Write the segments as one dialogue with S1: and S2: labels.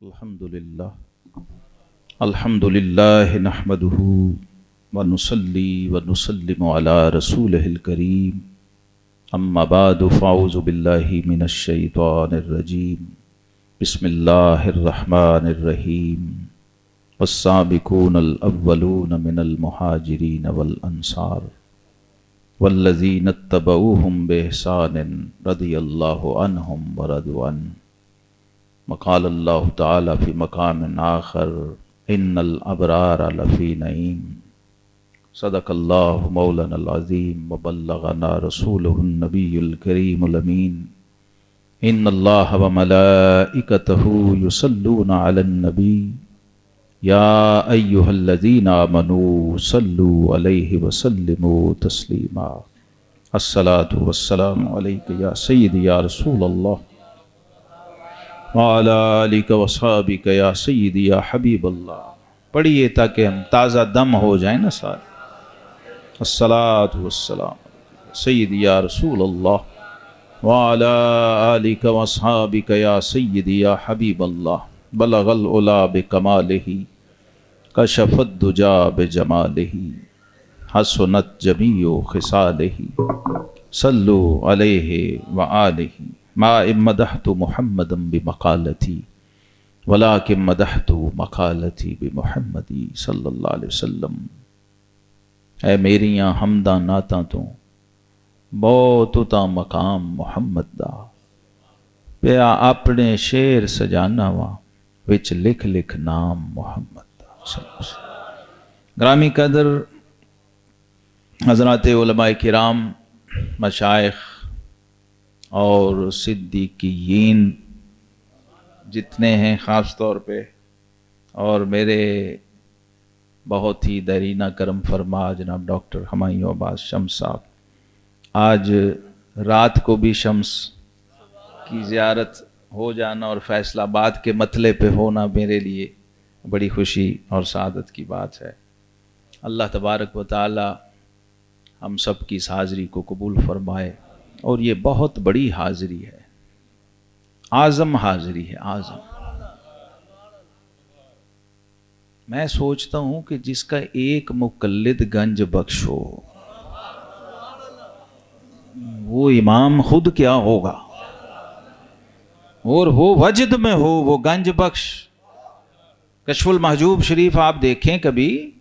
S1: الحمدللہ نحمدہ ونصلی ونسلم علی رسولہ الکریم اما بعد فاعوذ باللہ من الشیطان الرجیم بسم اللہ الرحمن الرحیم والسابقون الاولون من المہاجرین والانصار والذین اتبعوہم بإحسان رضی اللہ عنہم ورضوا عنہ وقال اللہ تعالی فی مقام آخر ان الابرار لفی نعیم صدق اللہ مولانا العظیم وبلغنا رسولہ النبی الکریم الامین ان اللہ وملائکتہ یصلون علی النبی یا ایہا الذین آمنوا صلوا علیہ وسلموا تسلیما الصلاة والسلام علیک یا سیدی یا رسول اللہ وعلی آلک وصحابک یا سیدی یا حبیب اللہ۔ پڑھیے تاکہ ہم تازہ دم ہو جائیں نا سارے۔ الصلاة والسلام سیدی یا رسول اللہ وعلی آلک وصحابک یا سیدی یا حبیب اللہ۔ بلغ العلا بکمالہ کشف الدجا بجمالہ حسنت جمیع خصالہ صلو علیہ وآلہ ما مدحت محمدا بمقالتی ولکن مدحت مقالتی بمحمدی صلی اللہ علیہ وسلم۔ اے میریاں حمداں نعتاں تو بہت اتا مقام محمد دا پیا اپنے شعر سجانا وا وچ لکھ لکھ نام محمد دا صلی اللہ علیہ وسلم۔ گرامی قدر حضرات علماء کرام، مشائخ اور صدیقین جتنے ہیں خاص طور پہ، اور میرے بہت ہی دیرینہ کرم فرما جناب ڈاکٹر ہمایوں عباس شمس صاحب، آج رات کو بھی شمس کی زیارت ہو جانا اور فیصل آباد کے مطلع پہ ہونا میرے لیے بڑی خوشی اور سعادت کی بات ہے۔ اللہ تبارک و تعالی ہم سب کی اس حاضری کو قبول فرمائے، اور یہ بہت بڑی حاضری ہے، اعظم حاضری ہے، اعظم۔ میں سوچتا ہوں کہ جس کا ایک مقلد گنج بخش ہو وہ امام خود کیا ہوگا، اور وہ وجد میں ہو وہ گنج بخش۔ کشف المحجوب شریف آپ دیکھیں کبھی،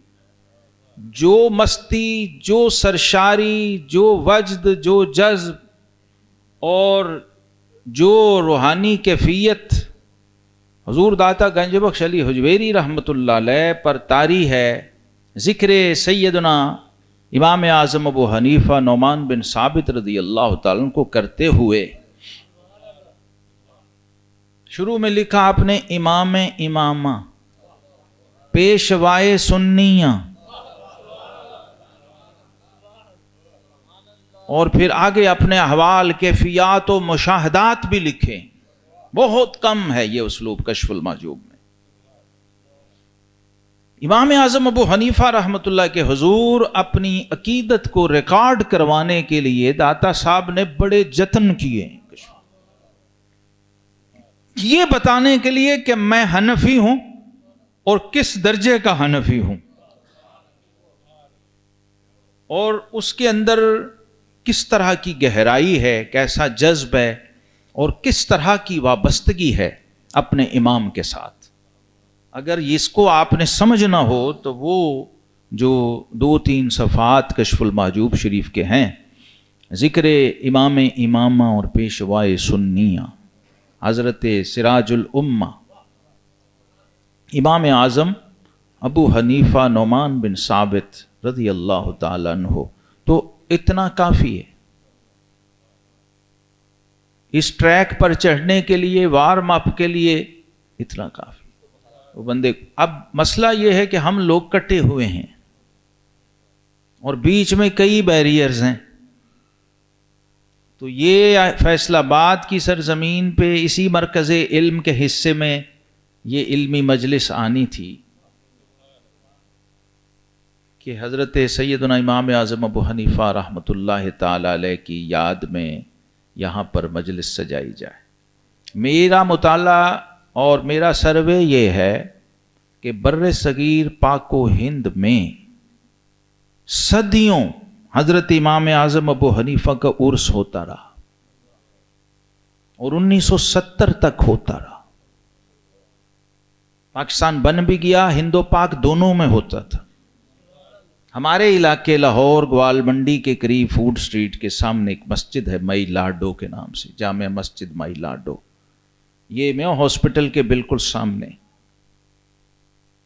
S1: جو مستی، جو سرشاری، جو وجد، جو جذب اور جو روحانی کیفیت حضور داتا گنج بخش علی حجویری رحمۃ اللہ علیہ پر طاری ہے، ذکر سیدنا امام اعظم ابو حنیفہ نعمان بن ثابت رضی اللہ تعالیٰ عنہ کو کرتے ہوئے شروع میں لکھا آپ نے امام امامہ، پیشوائے سنیہ، اور پھر آگے اپنے احوال، کیفیات و مشاہدات بھی لکھے۔ بہت کم ہے یہ اسلوب کشف المحجوب میں۔ امام اعظم ابو حنیفہ رحمۃ اللہ کے حضور اپنی عقیدت کو ریکارڈ کروانے کے لیے داتا صاحب نے بڑے جتن کیے، یہ بتانے کے لیے کہ میں حنفی ہوں اور کس درجے کا حنفی ہوں، اور اس کے اندر کس طرح کی گہرائی ہے، کیسا جذب ہے، اور کس طرح کی وابستگی ہے اپنے امام کے ساتھ۔ اگر اس کو آپ نے سمجھنا ہو تو وہ جو 2-3 صفحات کشف المحجوب شریف کے ہیں، ذکر امام امامہ اور پیشوائے سنیہ حضرت سراج الامہ امام اعظم ابو حنیفہ نعمان بن ثابت رضی اللہ تعالیٰ عنہ، تو اتنا کافی ہے اس ٹریک پر چڑھنے کے لیے، وارم اپ کے لیے اتنا کافی۔ وہ بندے، اب مسئلہ یہ ہے کہ ہم لوگ کٹے ہوئے ہیں اور بیچ میں کئی بیریئرز ہیں، تو یہ فیصل آباد کی سرزمین پہ اسی مرکز علم کے حصے میں یہ علمی مجلس آنی تھی کہ حضرت سیدنا امام اعظم ابو حنیفہ رحمۃ اللہ تعالی علیہ کی یاد میں یہاں پر مجلس سجائی جائے۔ میرا مطالعہ اور میرا سروے یہ ہے کہ بر صغیر پاک و ہند میں صدیوں حضرت امام اعظم ابو حنیفہ کا عرس ہوتا رہا اور 1970 تک ہوتا رہا. پاکستان بن بھی گیا، ہند و پاک دونوں میں ہوتا تھا. ہمارے علاقے لاہور گوال منڈی کے قریب فوڈ سٹریٹ کے سامنے ایک مسجد ہے مئی لاڈو کے نام سے، جامع مسجد مئی لاڈو، یہ میو ہاسپٹل کے بالکل سامنے.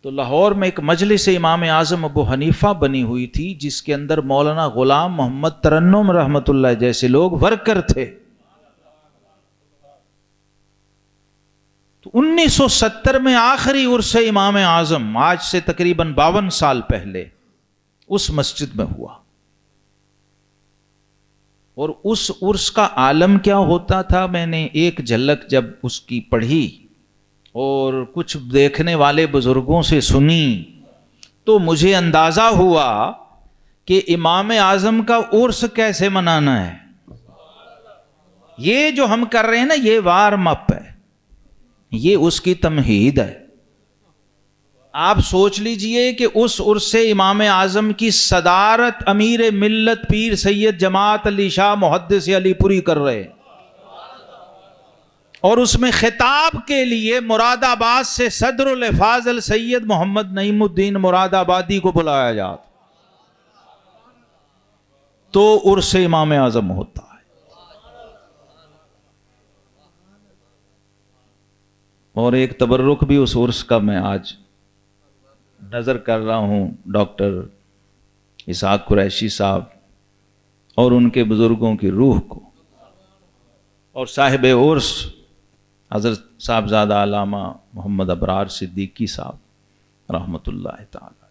S1: تو لاہور میں ایک مجلس امام اعظم ابو حنیفہ بنی ہوئی تھی جس کے اندر مولانا غلام محمد ترنم رحمۃ اللہ جیسے لوگ ورکر تھے. تو 1970 میں آخری عرس امام اعظم آج سے تقریباً 52 سال پہلے اس مسجد میں ہوا. اور اس عرس کا عالم کیا ہوتا تھا، میں نے ایک جھلک جب اس کی پڑھی اور کچھ دیکھنے والے بزرگوں سے سنی تو مجھے اندازہ ہوا کہ امام اعظم کا عرس کیسے منانا ہے. یہ جو ہم کر رہے ہیں نا، یہ وارم اپ ہے، یہ اس کی تمہید ہے. آپ سوچ لیجئے کہ اس عرس سے امام اعظم کی صدارت امیر ملت پیر سید جماعت علی شاہ محدث علی پوری کر رہے ہیں، اور اس میں خطاب کے لیے مراد آباد سے صدر الافاضل سید محمد نعیم الدین مراد آبادی کو بلایا جاتا تو عرس امام اعظم ہوتا ہے. اور ایک تبرک بھی اس عرس کا میں آج نظر کر رہا ہوں، ڈاکٹر اسحاق قریشی صاحب اور ان کے بزرگوں کی روح کو، اور صاحب عرس حضرت صاحبزادہ علامہ محمد ابرار صدیقی صاحب رحمۃ اللہ تعالی،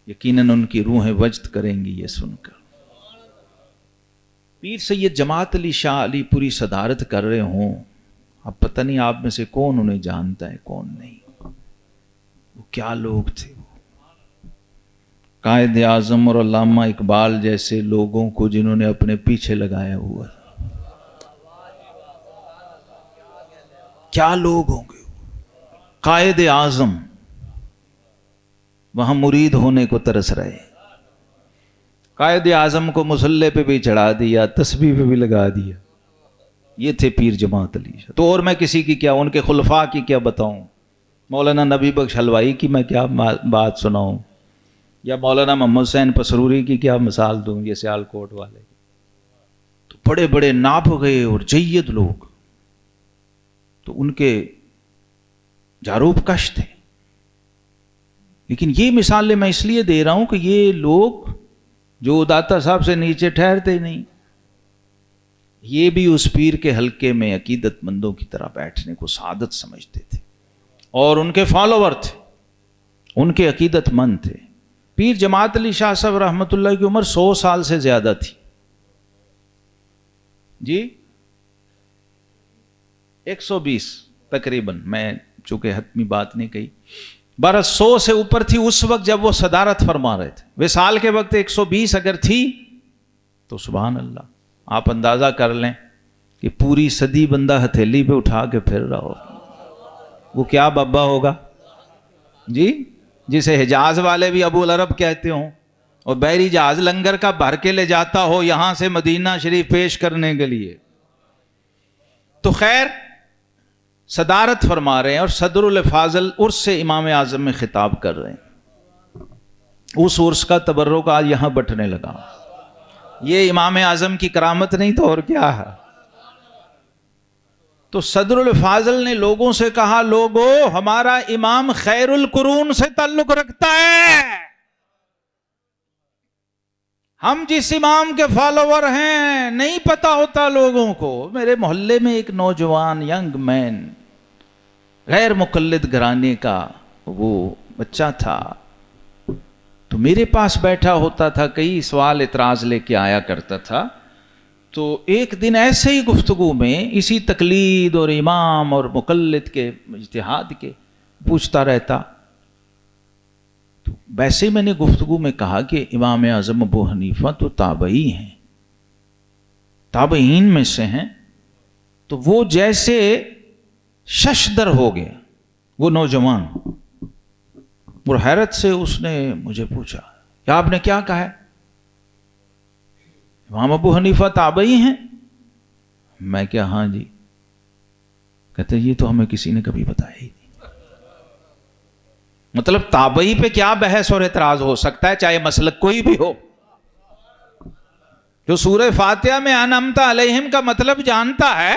S1: یقیناً ان کی روحیں وجد کریں گی یہ سن کر. پیر سید جماعت علی شاہ علی پوری صدارت کر رہے ہوں. اب پتہ نہیں آپ میں سے کون انہیں جانتا ہے کون نہیں. وہ کیا لوگ تھے، قائد اعظم اور علامہ اقبال جیسے لوگوں کو جنہوں نے اپنے پیچھے لگایا ہوا. کیا لوگ ہوں گے. قائد اعظم وہاں مرید ہونے کو ترس رہے، قائد اعظم کو مصلی پہ بھی چڑھا دیا، تسبیح پہ بھی لگا دیا. یہ تھے پیر جماعت علی شاہ. تو اور میں کسی کی کیا، ان کے خلفاء کی کیا بتاؤں. مولانا نبی بخش حلوائی کی میں کیا بات سناؤں، یا مولانا محمد حسین پسروری کی کیا مثال دوں، یہ سیال کوٹ والے. تو بڑے بڑے نابغے اور جید لوگ، تو ان کے جاروب کش تھے. لیکن یہ مثالیں میں اس لیے دے رہا ہوں کہ یہ لوگ جو داتا صاحب سے نیچے ٹھہرتے ہی نہیں، یہ بھی اس پیر کے حلقے میں عقیدت مندوں کی طرح بیٹھنے کو سعادت سمجھتے تھے، اور ان کے فالوور تھے، ان کے عقیدت مند تھے. پیر جماعت علی شاہ صاحب رحمۃ اللہ کی عمر 100 سال سے زیادہ تھی. جی 120 تقریباً، میں چونکہ حتمی بات نہیں کہی، 1200 سے اوپر تھی اس وقت جب وہ صدارت فرما رہے تھے. وصال کے وقت 120 اگر تھی تو سبحان اللہ، آپ اندازہ کر لیں کہ پوری صدی بندہ ہتھیلی پہ اٹھا کے پھر رہا ہو، وہ کیا بابا ہوگا جی، جسے حجاز والے بھی ابو العرب کہتے ہوں، اور بحری جہاز لنگر کا بھر کے لے جاتا ہو یہاں سے مدینہ شریف پیش کرنے کے لیے. تو خیر صدارت فرما رہے ہیں اور صدر الافاضل عرس سے امام اعظم میں خطاب کر رہے ہیں. اس عرس کا تبرک آج یہاں بٹنے لگا. یہ امام اعظم کی کرامت نہیں تو اور کیا ہے. تو صدر الافاضل نے لوگوں سے کہا، لوگو ہمارا امام خیر القرون سے تعلق رکھتا ہے، ہم جس امام کے فالوور ہیں نہیں پتا ہوتا لوگوں کو. میرے محلے میں ایک نوجوان ینگ مین غیر مقلد گھرانے کا وہ بچہ تھا، تو میرے پاس بیٹھا ہوتا تھا، کئی سوال اعتراض لے کے آیا کرتا تھا. تو ایک دن ایسے ہی گفتگو میں اسی تقلید اور امام اور مقلد کے اجتہاد کے پوچھتا رہتا. تو ویسے میں نے گفتگو میں کہا کہ امام اعظم ابو حنیفہ تو تابعی ہیں، تابعین میں سے ہیں، تو وہ جیسے ششدر ہو گیا وہ نوجوان، اور حیرت سے اس نے مجھے پوچھا کہ آپ نے کیا کہا ہے؟ امام ابو حنیفہ تابعی ہیں؟ میں کیا ہاں جی۔ کہتے یہ تو ہمیں کسی نے کبھی بتایا ہی نہیں۔ مطلب تابعی پہ کیا بحث اور اعتراض ہو سکتا ہے، چاہے مسلک کوئی بھی ہو؟ جو سورہ فاتحہ میں انعمت علیہم کا مطلب جانتا ہے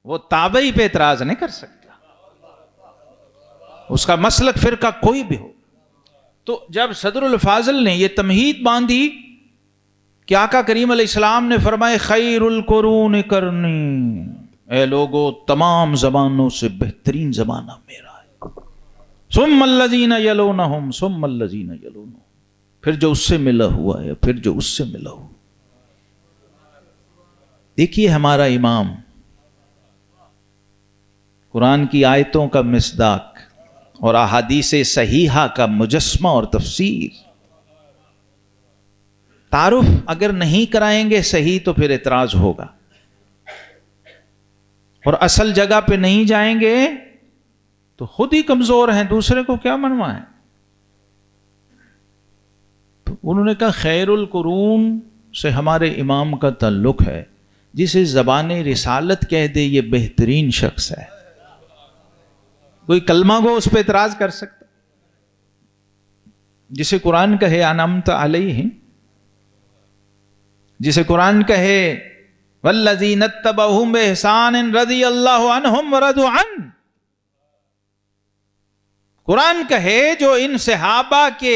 S1: وہ تابعی پہ اعتراض نہیں کر سکتا، اس کا مسلک فرقہ کوئی بھی ہو۔ تو جب صدر الفاضل نے یہ تمہید باندھی کہ آقا کریم علیہ السلام نے فرمائے خیر القرون کرنی، اے لوگو تمام زبانوں سے بہترین زمانہ میرا ہے، ثم الذین یلونہم ثم الذین یلونہم، پھر جو اس سے ملا ہوا ہے، پھر جو اس سے ملا ہوا۔ دیکھیے ہمارا امام قرآن کی آیتوں کا مصداق اور احادیث صحیحہ کا مجسمہ اور تفسیر۔ تعارف اگر نہیں کرائیں گے صحیح تو پھر اعتراض ہوگا، اور اصل جگہ پہ نہیں جائیں گے تو خود ہی کمزور ہیں، دوسرے کو کیا منوائیں۔ تو انہوں نے کہا خیر القرون سے ہمارے امام کا تعلق ہے، جسے زبان رسالت کہہ دے یہ بہترین شخص ہے۔ کوئی کلمہ گو اس پہ اعتراض کر سکتا؟ جسے قرآن کہے انعمت علیہم، جسے قرآن کہے والذین اتبعوہم بإحسان رضی اللہ عنہم ورضوا عنہ، قرآن کہے جو ان صحابہ کے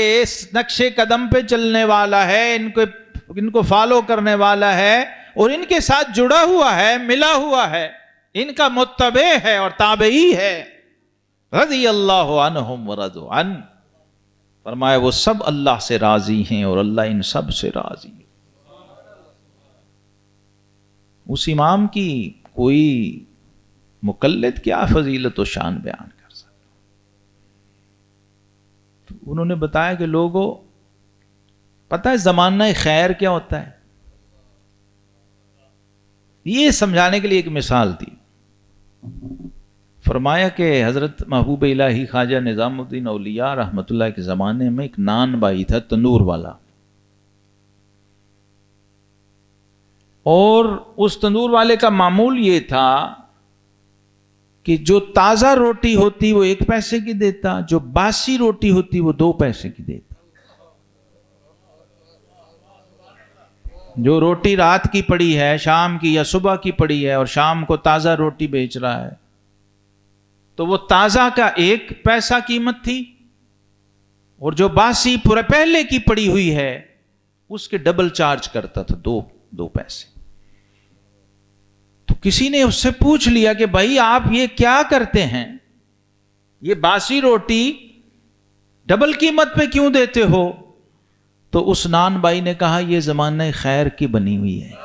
S1: نقش قدم پہ چلنے والا ہے، ان کو فالو کرنے والا ہے اور ان کے ساتھ جڑا ہوا ہے، ملا ہوا ہے، ان کا متبع ہے اور تابعی ہے، رضی اللہ عنہم ورضوا عنہ، فرمایا وہ سب اللہ سے راضی ہیں اور اللہ ان سب سے راضی ہے۔ اس امام کی کوئی مقلد کیا فضیلت و شان بیان کر سکتا؟ تو انہوں نے بتایا کہ لوگوں پتہ ہے زمانہ خیر کیا ہوتا ہے؟ یہ سمجھانے کے لیے ایک مثال تھی۔ فرمایا کہ حضرت محبوب الہی خواجہ نظام الدین اولیاء رحمۃ اللہ کے زمانے میں ایک نان بائی تھا، تندور والا، اور اس تندور والے کا معمول یہ تھا کہ جو تازہ روٹی ہوتی وہ 1 پیسے کی دیتا، جو باسی روٹی ہوتی وہ 2 پیسے کی دیتا۔ جو روٹی رات کی پڑی ہے، شام کی یا صبح کی پڑی ہے، اور شام کو تازہ روٹی بیچ رہا ہے، تو وہ تازہ کا 1 پیسہ قیمت تھی، اور جو باسی پورے پہلے کی پڑی ہوئی ہے اس کے ڈبل چارج کرتا تھا، 2 پیسے۔ تو کسی نے اس سے پوچھ لیا کہ بھائی آپ یہ کیا کرتے ہیں، یہ باسی روٹی ڈبل قیمت پہ کیوں دیتے ہو؟ تو اس نان بھائی نے کہا یہ زمانہ خیر کی بنی ہوئی ہے۔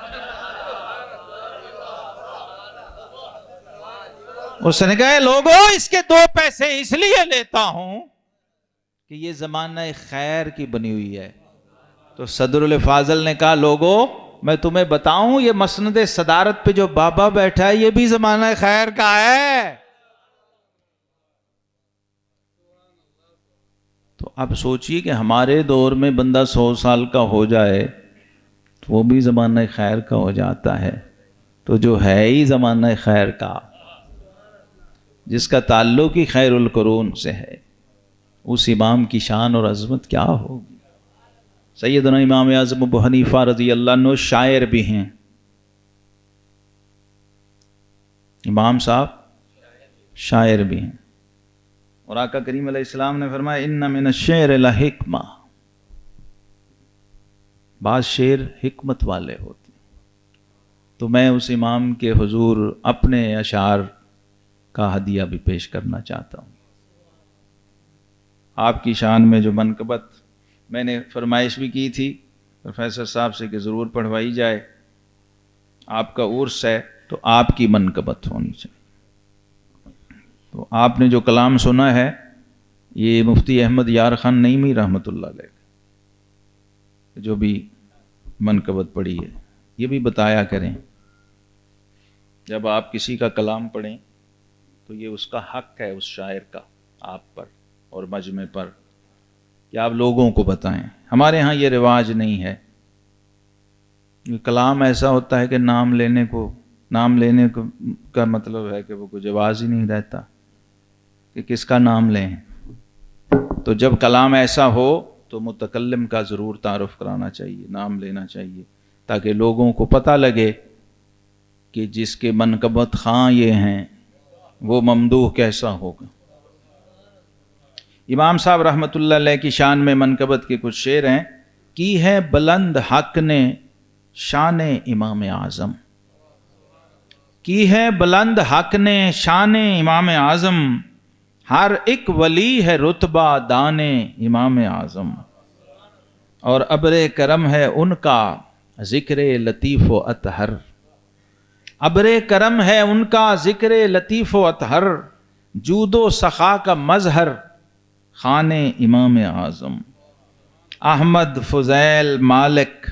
S1: اس نے کہا لوگوں اس کے 2 پیسے اس لیے لیتا ہوں کہ یہ زمانہ خیر کی بنی ہوئی ہے۔ تو صدر الفاضل نے کہا لوگوں میں تمہیں بتاؤں یہ مسند صدارت پہ جو بابا بیٹھا ہے یہ بھی زمانہ خیر کا ہے۔ تو اب سوچئے کہ ہمارے دور میں بندہ 100 سال کا ہو جائے تو وہ بھی زمانہ خیر کا ہو جاتا ہے، تو جو ہے ہی زمانہ خیر کا، جس کا تعلق ہی خیر القرون سے ہے، اس امام کی شان اور عظمت کیا ہوگی۔ سیدنا امام اعظم ابو حنیفہ رضی اللہ عنہ شاعر بھی ہیں، امام صاحب شاعر بھی ہیں، اور آقا کریم علیہ السلام نے فرمایا ان من الشعر لحکمہ، بعض شعر حکمت والے ہوتے ہیں۔ تو میں اس امام کے حضور اپنے اشعار کا ہدیہ بھی پیش کرنا چاہتا ہوں۔ آپ کی شان میں جو منقبت میں نے فرمائش بھی کی تھی پروفیسر صاحب سے کہ ضرور پڑھوائی جائے، آپ کا عرس ہے تو آپ کی منقبت ہونی چاہیے۔ تو آپ نے جو کلام سنا ہے یہ مفتی احمد یار خان نعیمی رحمۃ اللہ علیہ جو بھی منقبت پڑھی ہے یہ بھی بتایا کریں، جب آپ کسی کا کلام پڑھیں تو تو یہ اس کا حق ہے اس شاعر کا آپ پر اور مجمع پر کہ آپ لوگوں کو بتائیں. ہمارے ہاں یہ رواج نہیں ہے. کلام ایسا ہوتا ہے کہ نام لینے کا مطلب ہے کہ وہ کچھ جواز ہی نہیں رہتا کہ کس کا نام لیں. تو جب کلام ایسا ہو تو متکلم کا ضرور تعارف کرانا چاہیے، نام لینا چاہیے، تاکہ لوگوں کو پتہ لگے کہ جس کے منقبت خاں یہ ہیں وہ ممدوح کیسا ہوگا. امام صاحب رحمۃ اللہ علیہ کی شان میں منقبت کے کچھ شعر ہیں. کی ہے بلند حق نے شان امام اعظم، کی ہے بلند حق نے شان امام اعظم، ہر ایک ولی ہے رتبہ دان امام اعظم، اور ابر کرم ہے ان کا ذکر لطیف و اطہر، ابر کرم ہے ان کا ذکر لطیف و اطہر، جود و سخا کا مظہر خان امام اعظم. احمد فضیل مالک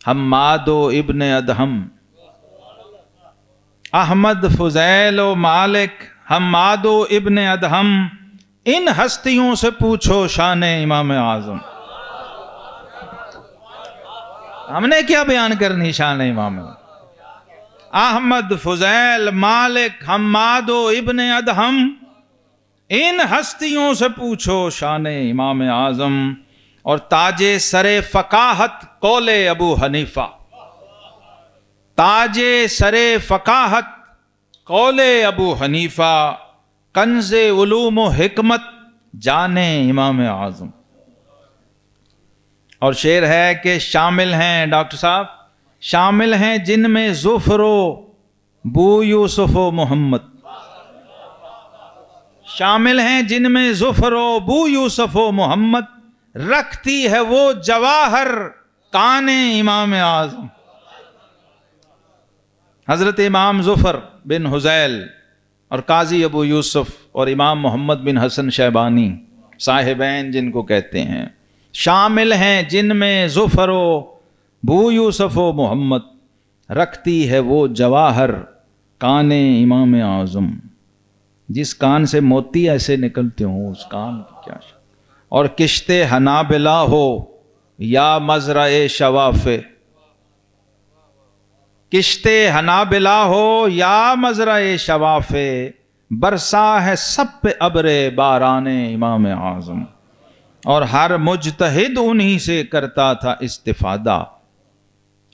S1: حماد و ابن ادہم، احمد فضیل و مالک حماد و ابن ادہم، ان ہستیوں سے پوچھو شان امام اعظم. ہم نے کیا بیان کرنی شان امام اعظم. احمد فضیل مالک حماد و ابن ادہم، ان ہستیوں سے پوچھو شان امام اعظم. اور تاج سر فقاہت قول ابو حنیفہ، تاج سر فقاہت قول ابو حنیفہ، کنز علوم و حکمت جان امام اعظم. اور شعر ہے کہ شامل ہیں ڈاکٹر صاحب، شامل ہیں جن میں ظفر و بو یوسف و محمد، شامل ہیں جن میں ظفر و بو یوسف و محمد، رکھتی ہے وہ جواہر کان امام اعظم. حضرت امام ظفر بن حذیل اور قاضی ابو یوسف اور امام محمد بن حسن شیبانی صاحبین جن کو کہتے ہیں، شامل ہیں جن میں ظفر و بو یوسف و محمد، رکھتی ہے وہ جواہر کان امام اعظم. جس کان سے موتی ایسے نکلتے ہوں اس کان کی کیا شک. اور کشت حنابلہ ہو یا مزرع شواف، کشت حنابلہ ہو یا مزرع شواف، برسا ہے سب پہ ابر باران امام اعظم. اور ہر مجتہد انہی سے کرتا تھا استفادہ،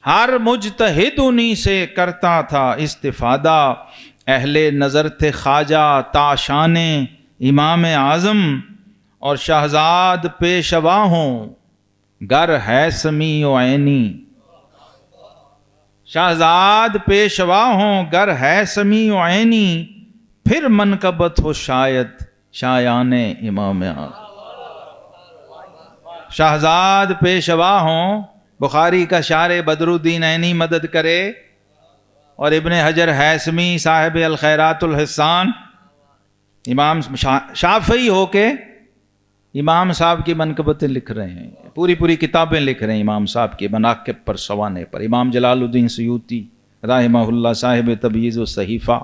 S1: ہر مجتہد انہی سے کرتا تھا استفادہ، اہل نظر تھے خواجہ تاشان امام اعظم. اور شہزاد پیشوا ہوں گر ہے سمیع و عینی، شہزاد پیشوا ہوں گر ہے سمیع و عینی، پھر منقبت ہو شاید شایان امام اعظم. شہزاد پیشوا ہوں، بخاری کا شارح بدر الدین عینی مدد کرے، اور ابن حجر ہیثمی صاحب الخیرات الحسان امام شافعی ہو کے امام صاحب کی منقبتیں لکھ رہے ہیں، پوری کتابیں لکھ رہے ہیں امام صاحب کے مناقب پر سوانے پر. امام جلال الدین سیوطی رحمہ اللہ صاحب تبییض الصحیفہ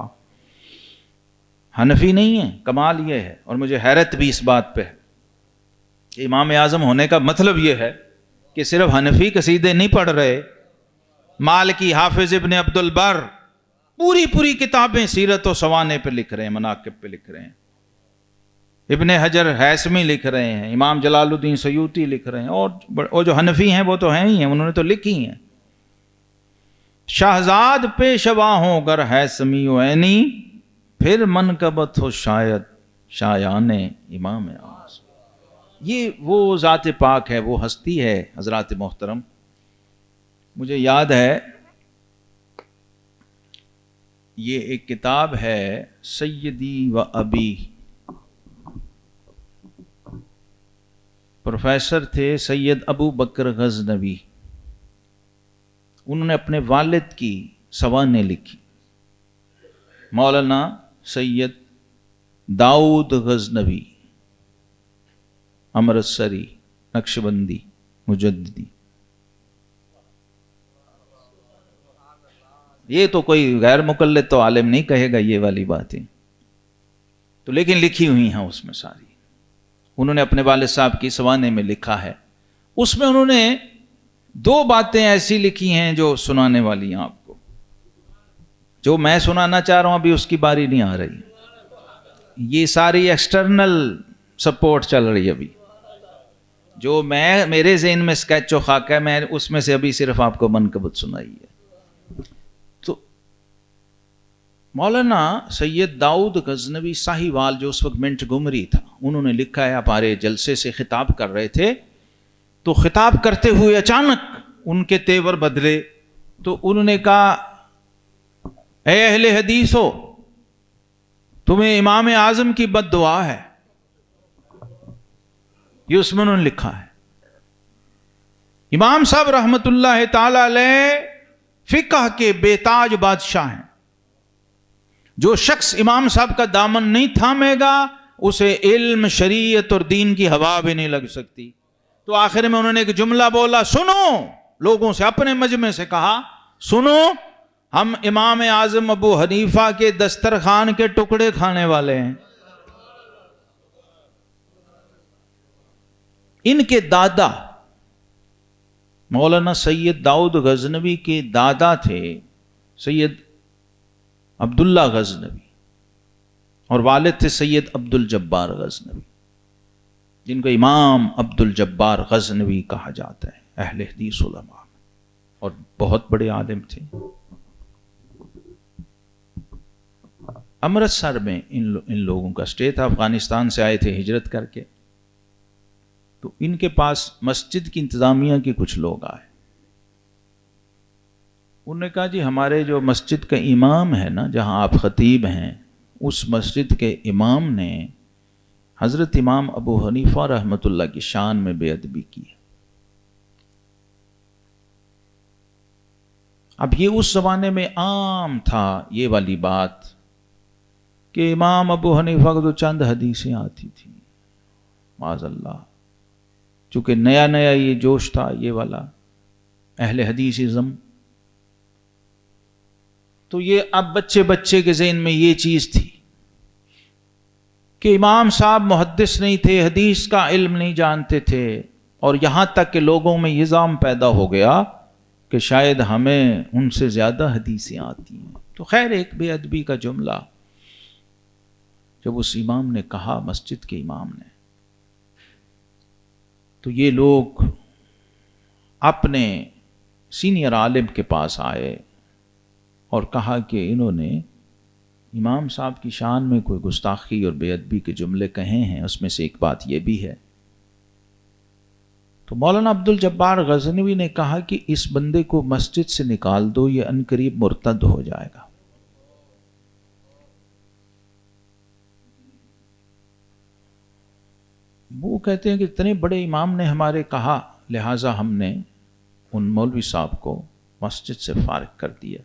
S1: حنفی نہیں ہے. کمال یہ ہے، اور مجھے حیرت بھی اس بات پہ ہے، امام اعظم ہونے کا مطلب یہ ہے کہ صرف حنفی قصیدے نہیں پڑھ رہے، مالکی حافظ ابن عبد البر پوری کتابیں سیرت و سوانے پہ لکھ رہے ہیں، مناقب پہ لکھ رہے ہیں. ابن حجر ہیثمی لکھ رہے ہیں، امام جلال الدین سیوطی لکھ رہے ہیں، اور جو حنفی ہیں وہ تو ہیں ہی ہیں، انہوں نے تو لکھی ہیں. شہزاد پیشوا ہوں گر ہے سمیع و عینی، پھر منقبت ہو شاید شایان امام اعظم. یہ وہ ذات پاک ہے، وہ ہستی ہے. حضرات محترم، مجھے یاد ہے یہ ایک کتاب ہے سیدی و ابی، پروفیسر تھے سید ابو بکر غزنوی، انہوں نے اپنے والد کی سوانح لکھی. مولانا سید داؤد غزنوی امرتسری نقشبندی مجددی. یہ تو کوئی غیر مقلد تو عالم نہیں کہے گا یہ والی باتیں. تو لیکن لکھی ہوئی ہیں اس میں ساری. انہوں نے اپنے والد صاحب کی سوانے میں لکھا ہے. اس میں انہوں نے 2 باتیں ایسی لکھی ہیں جو سنانے والی ہیں آپ کو. جو میں سنانا چاہ رہا ہوں ابھی اس کی باری نہیں آ رہی. یہ ساری ایکسٹرنل سپورٹ چل رہی ہے ابھی. جو میرے ذہن میں اسکیچ و خاکہ ہے میں اس میں سے ابھی صرف آپ کو منقبت سنائی ہے. تو مولانا سید داؤد غزنوی ساہیوال جو اس وقت منٹ گمری تھا, انہوں نے لکھا ہے, ہمارے جلسے سے خطاب کر رہے تھے تو خطاب کرتے ہوئے اچانک ان کے تیور بدلے. تو انہوں نے کہا اے اہل حدیثو, تمہیں امام اعظم کی بد دعا ہے. یہ اس میں انہوں نے لکھا ہے. امام صاحب رحمت اللہ تعالی علیہ فقہ کے بے تاج بادشاہ ہیں. جو شخص امام صاحب کا دامن نہیں تھامے گا اسے علم, شریعت اور دین کی ہوا بھی نہیں لگ سکتی. تو آخر میں انہوں نے ایک جملہ بولا, سنو, لوگوں سے اپنے مجمع سے کہا, سنو, ہم امام اعظم ابو حنیفہ کے دسترخوان کے ٹکڑے کھانے والے ہیں. ان کے دادا مولانا سید داؤد غزنوی کے دادا تھے سید عبداللہ غزنوی, اور والد تھے سید عبد الجبار غزنوی, جن کو امام عبد الجبار غزنوی کہا جاتا ہے اہل حدیث علماء میں, اور بہت بڑے عالم تھے. امرتسر میں ان لوگوں کا اسٹے تھا. افغانستان سے آئے تھے ہجرت کر کے. تو ان کے پاس مسجد کی انتظامیہ کے کچھ لوگ آئے. انہوں نے کہا جی ہمارے جو مسجد کا امام ہے نا, جہاں آپ خطیب ہیں, اس مسجد کے امام نے حضرت امام ابو حنیفہ رحمۃ اللہ کی شان میں بے ادبی کی ہے. اب یہ اس زمانے میں عام تھا یہ والی بات کہ امام ابو حنیفہ کو تو چند حدیثیں آتی تھیں, معاذ اللہ. چونکہ نیا نیا یہ جوش تھا یہ والا اہل حدیثزم, تو یہ اب بچے کے ذہن میں یہ چیز تھی کہ امام صاحب محدث نہیں تھے, حدیث کا علم نہیں جانتے تھے, اور یہاں تک کہ لوگوں میں یہ ظن پیدا ہو گیا کہ شاید ہمیں ان سے زیادہ حدیثیں آتی ہیں. تو خیر ایک بے ادبی کا جملہ جب اس امام نے کہا, مسجد کے امام نے, تو یہ لوگ اپنے سینئر عالم کے پاس آئے اور کہا کہ انہوں نے امام صاحب کی شان میں کوئی گستاخی اور بے ادبی کے جملے کہے ہیں, اس میں سے ایک بات یہ بھی ہے. تو مولانا عبد الجبار غزنوی نے کہا کہ اس بندے کو مسجد سے نکال دو, یہ عنقریب مرتد ہو جائے گا. وہ کہتے ہیں کہ اتنے بڑے امام نے ہمارے کہا, لہٰذا ہم نے ان مولوی صاحب کو مسجد سے فارغ کر دیا.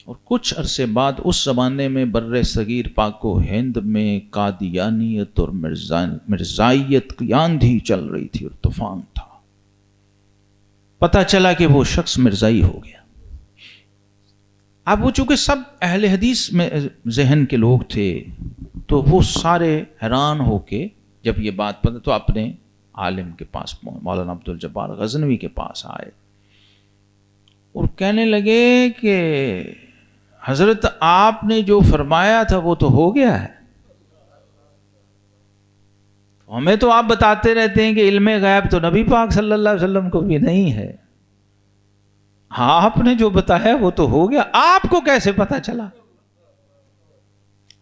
S1: اور کچھ عرصے بعد اس زمانے میں بر صغیر پاک و ہند میں قادیانیت اور مرزائیت کی آندھی چل رہی تھی اور طوفان تھا. پتہ چلا کہ وہ شخص مرزائی ہو گیا. اب وہ چونکہ سب اہل حدیث میں ذہن کے لوگ تھے تو وہ سارے حیران ہو کے جب یہ بات پتہ تو اپنے عالم کے پاس مولانا عبد الجبار غزنوی کے پاس آئے اور کہنے لگے کہ حضرت آپ نے جو فرمایا تھا وہ تو ہو گیا ہے. ہمیں تو آپ بتاتے رہتے ہیں کہ علم غیب تو نبی پاک صلی اللہ علیہ وسلم کو بھی نہیں ہے. آپ نے جو بتایا وہ تو ہو گیا, آپ کو کیسے پتا چلا,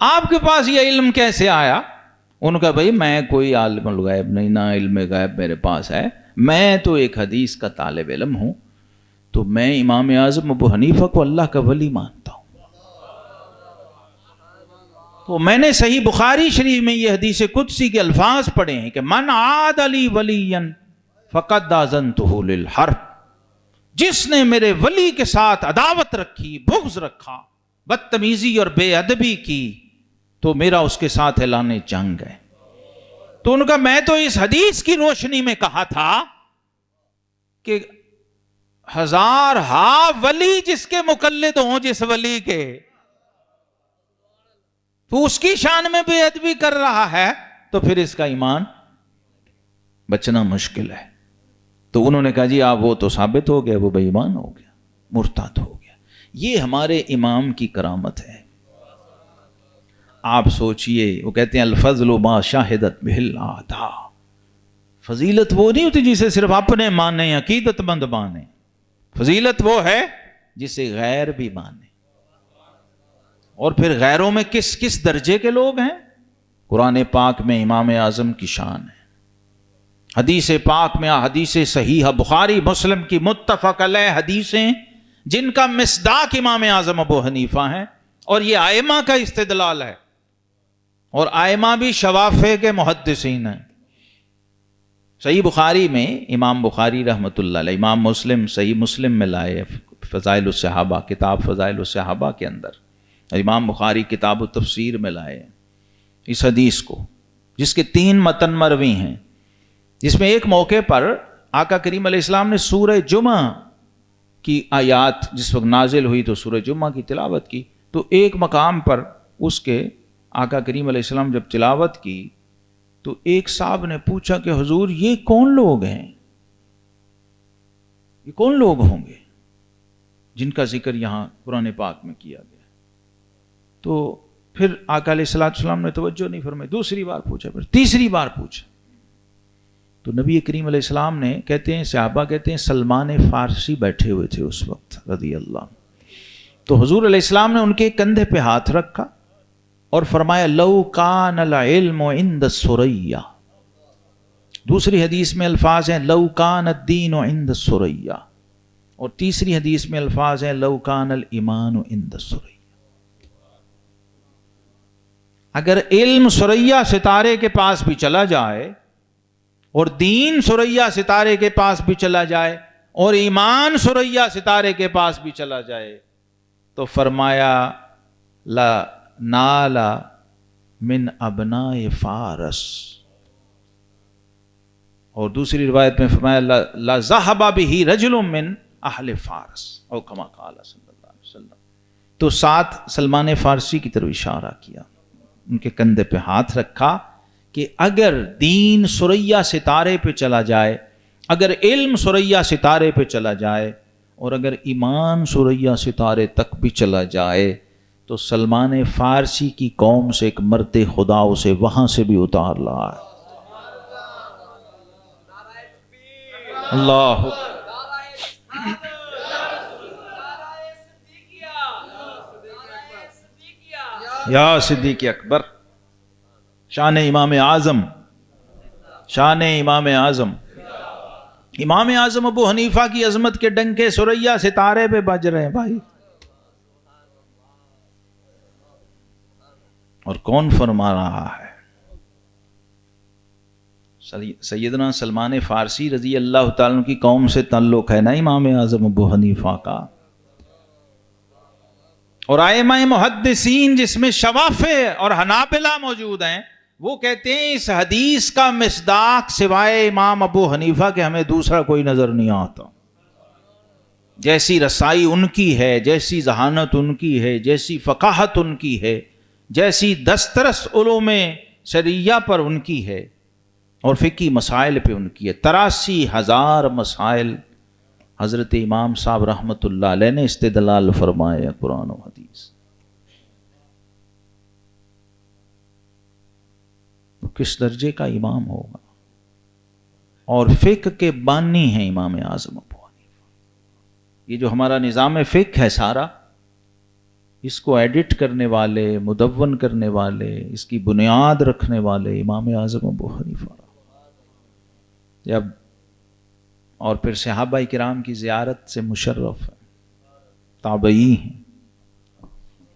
S1: آپ کے پاس یہ علم کیسے آیا؟ ان کا بھائی میں کوئی عالم الغیب نہیں, نہ علم غیب میرے پاس ہے, میں تو ایک حدیث کا طالب علم ہوں, تو میں امام اعظم ابو حنیفہ کو اللہ کا ولی مانتا ہوں. تو میں نے صحیح بخاری شریف میں یہ حدیث قدسی کے الفاظ پڑھے ہیں کہ من عاد لی ولیا فقد آذنتہ للحرب, جس نے میرے ولی کے ساتھ عداوت رکھی, بغض رکھا, بدتمیزی اور بے ادبی کی, تو میرا اس کے ساتھ اعلان جنگ ہے. تو ان کا میں تو اس حدیث کی روشنی میں کہا تھا کہ ہزار ہا ولی جس کے مقلد ہوں, جس ولی کے, تو اس کی شان میں بے ادبی کر رہا ہے تو پھر اس کا ایمان بچنا مشکل ہے. تو انہوں نے کہا جی آپ وہ تو ثابت ہو گیا، وہ بے ایمان ہو گیا، مرتد ہو گیا. یہ ہمارے امام کی کرامت ہے. آپ سوچئے، وہ کہتے ہیں الفضل ما شاہدت بہ الاعداء. فضیلت وہ نہیں ہوتی جسے صرف اپنے مانیں، عقیدت مند مانیں. فضیلت وہ ہے جسے غیر بھی مانے. اور پھر غیروں میں کس کس درجے کے لوگ ہیں؟ قرآن پاک میں امام اعظم کی شان ہے. حدیث پاک میں حدیث صحیحہ بخاری مسلم کی متفق علیہ حدیثیں جن کا مصداق امام اعظم ابو حنیفہ ہیں، اور یہ ائمہ کا استدلال ہے. اور ائمہ بھی شوافع کے محدثین ہیں. صحیح بخاری میں امام بخاری رحمۃ اللہ علیہ، امام مسلم صحیح مسلم میں لائے فضائل الصحابہ، کتاب فضائل الصحابہ کے اندر، اور امام بخاری کتاب التفسیر میں لائے اس حدیث کو، جس کے 3 متن مروی ہیں. جس میں ایک موقع پر آقا کریم علیہ السلام نے سورہ جمعہ کی آیات جس وقت نازل ہوئی تو سورہ جمعہ کی تلاوت کی. تو ایک مقام پر اس کے آقا کریم علیہ السلام جب تلاوت کی تو ایک صاحب نے پوچھا کہ حضور یہ کون لوگ ہیں، یہ کون لوگ ہوں گے جن کا ذکر یہاں قرآن پاک میں کیا گیا؟ تو پھر آقا علیہ السلام نے توجہ نہیں فرمائی. دوسری بار پوچھا، پھر تیسری بار پوچھا. تو نبی کریم علیہ السلام نے، کہتے ہیں صحابہ کہتے ہیں سلمان فارسی بیٹھے ہوئے تھے اس وقت رضی اللہ عنہ. تو حضور علیہ السلام نے ان کے کندھے پہ ہاتھ رکھا اور فرمایا لو کان العلم عند الثریا. دوسری حدیث میں الفاظ ہیں لو کان الدین عند الثریا، اور تیسری حدیث میں الفاظ ہیں لو کان الایمان عند الثریا. اگر علم ثریا ستارے کے پاس بھی چلا جائے، اور دین ثریا ستارے کے پاس بھی چلا جائے، اور ایمان ثریا ستارے کے پاس بھی چلا جائے، تو فرمایا لا نالا من ابناء فارس. اور دوسری روایت میں فرمایا لا ذهب به رجل من اہل فارس او کما قال صلی اللہ علیہ وسلم. تو ساتھ سلمان فارسی کی طرف اشارہ کیا، ان کے کندھے پہ ہاتھ رکھا کہ اگر دین ثریا ستارے پہ چلا جائے، اگر علم ثریا ستارے پہ چلا جائے، اور اگر ایمان ثریا ستارے تک بھی چلا جائے، تو سلمان فارسی کی قوم سے ایک مرد خدا اسے وہاں سے بھی اتار لا ہے. اللہ یا صدیق اکبر. شان امام اعظم، شان امام اعظم. امام اعظم ابو حنیفہ کی عظمت کے ڈنکے ثریا ستارے پہ بج رہے ہیں بھائی. اور کون فرما رہا ہے؟ سیدنا سلمان فارسی رضی اللہ تعالیٰ عنہ کی قوم سے تعلق ہے نا امام اعظم ابو حنیفہ کا. اور ائمہ محدثین جس میں شوافع اور حنابلہ موجود ہیں، وہ کہتے ہیں اس حدیث کا مصداق سوائے امام ابو حنیفہ کے ہمیں دوسرا کوئی نظر نہیں آتا. جیسی رسائی ان کی ہے، جیسی ذہانت ان کی ہے، جیسی فقاہت ان کی ہے، جیسی دسترس علوم شرعیہ پر ان کی ہے، اور فقہی مسائل پہ ان کی ہے. 83,000 مسائل حضرت امام صاحب رحمۃ اللہ علیہ نے استدلال فرمائے قرآن و حدیث. کس درجے کا امام ہوگا؟ اور فقہ کے بانی ہیں امام اعظم ابو حنیفہ. یہ جو ہمارا نظام فقہ ہے سارا، اس کو ایڈٹ کرنے والے، مدون کرنے والے، اس کی بنیاد رکھنے والے امام اعظم ابو حنیفہ. جب اور پھر صحابہ کرام کی زیارت سے مشرف ہے، تابعی ہیں.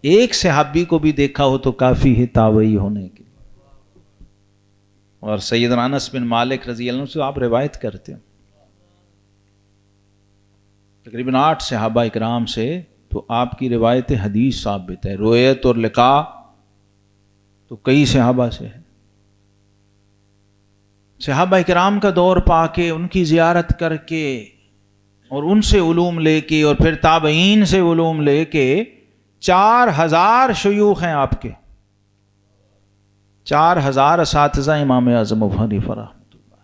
S1: ایک صحابی کو بھی دیکھا ہو تو کافی ہے تابعی ہونے کے. اور سیدنا انس بن مالک رضی اللہ عنہ سے آپ روایت کرتے ہیں تقریباً 8 صحابہ اکرام سے، تو آپ کی روایت حدیث ثابت ہے. رویت اور لقاء تو کئی صحابہ سے ہے. صحابہ اکرام کا دور پا کے، ان کی زیارت کر کے، اور ان سے علوم لے کے، اور پھر تابعین سے علوم لے کے 4000 شیوخ ہیں آپ کے. 4000 اساتذہ امام اعظم ابو حنیفہ رحمۃ اللہ.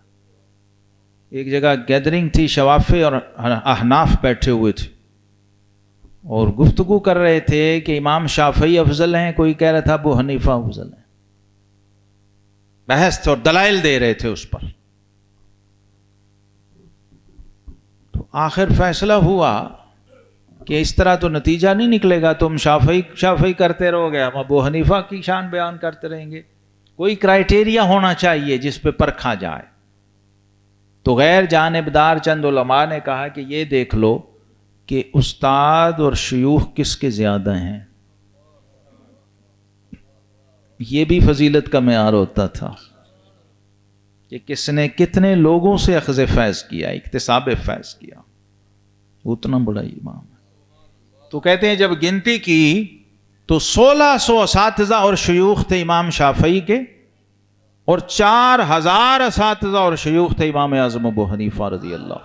S1: ایک جگہ گیدرنگ تھی، شوافی اور احناف بیٹھے ہوئے تھے اور گفتگو کر رہے تھے کہ امام شافعی افضل ہیں، کوئی کہہ رہا تھا ابو حنیفہ افضل ہیں. بحث اور دلائل دے رہے تھے اس پر. تو آخر فیصلہ ہوا کہ اس طرح تو نتیجہ نہیں نکلے گا، تم شافعی کرتے رہو گے، ہم ابو حنیفہ کی شان بیان کرتے رہیں گے. کوئی کرائٹیریا ہونا چاہیے جس پہ پرکھا جائے. تو غیر جانبدار چند علماء نے کہا کہ یہ دیکھ لو کہ استاد اور شیوخ کس کے زیادہ ہیں. یہ بھی فضیلت کا معیار ہوتا تھا کہ کس نے کتنے لوگوں سے اخذ فیض کیا، اکتساب فیض کیا، اتنا بڑا امام ہے. تو کہتے ہیں جب گنتی کی تو 1600 اساتذہ اور شیوخ تھے امام شافعی کے، اور 4000 اساتذہ اور شیوخ تھے امام اعظم ابو حنیفہ رضی اللہ.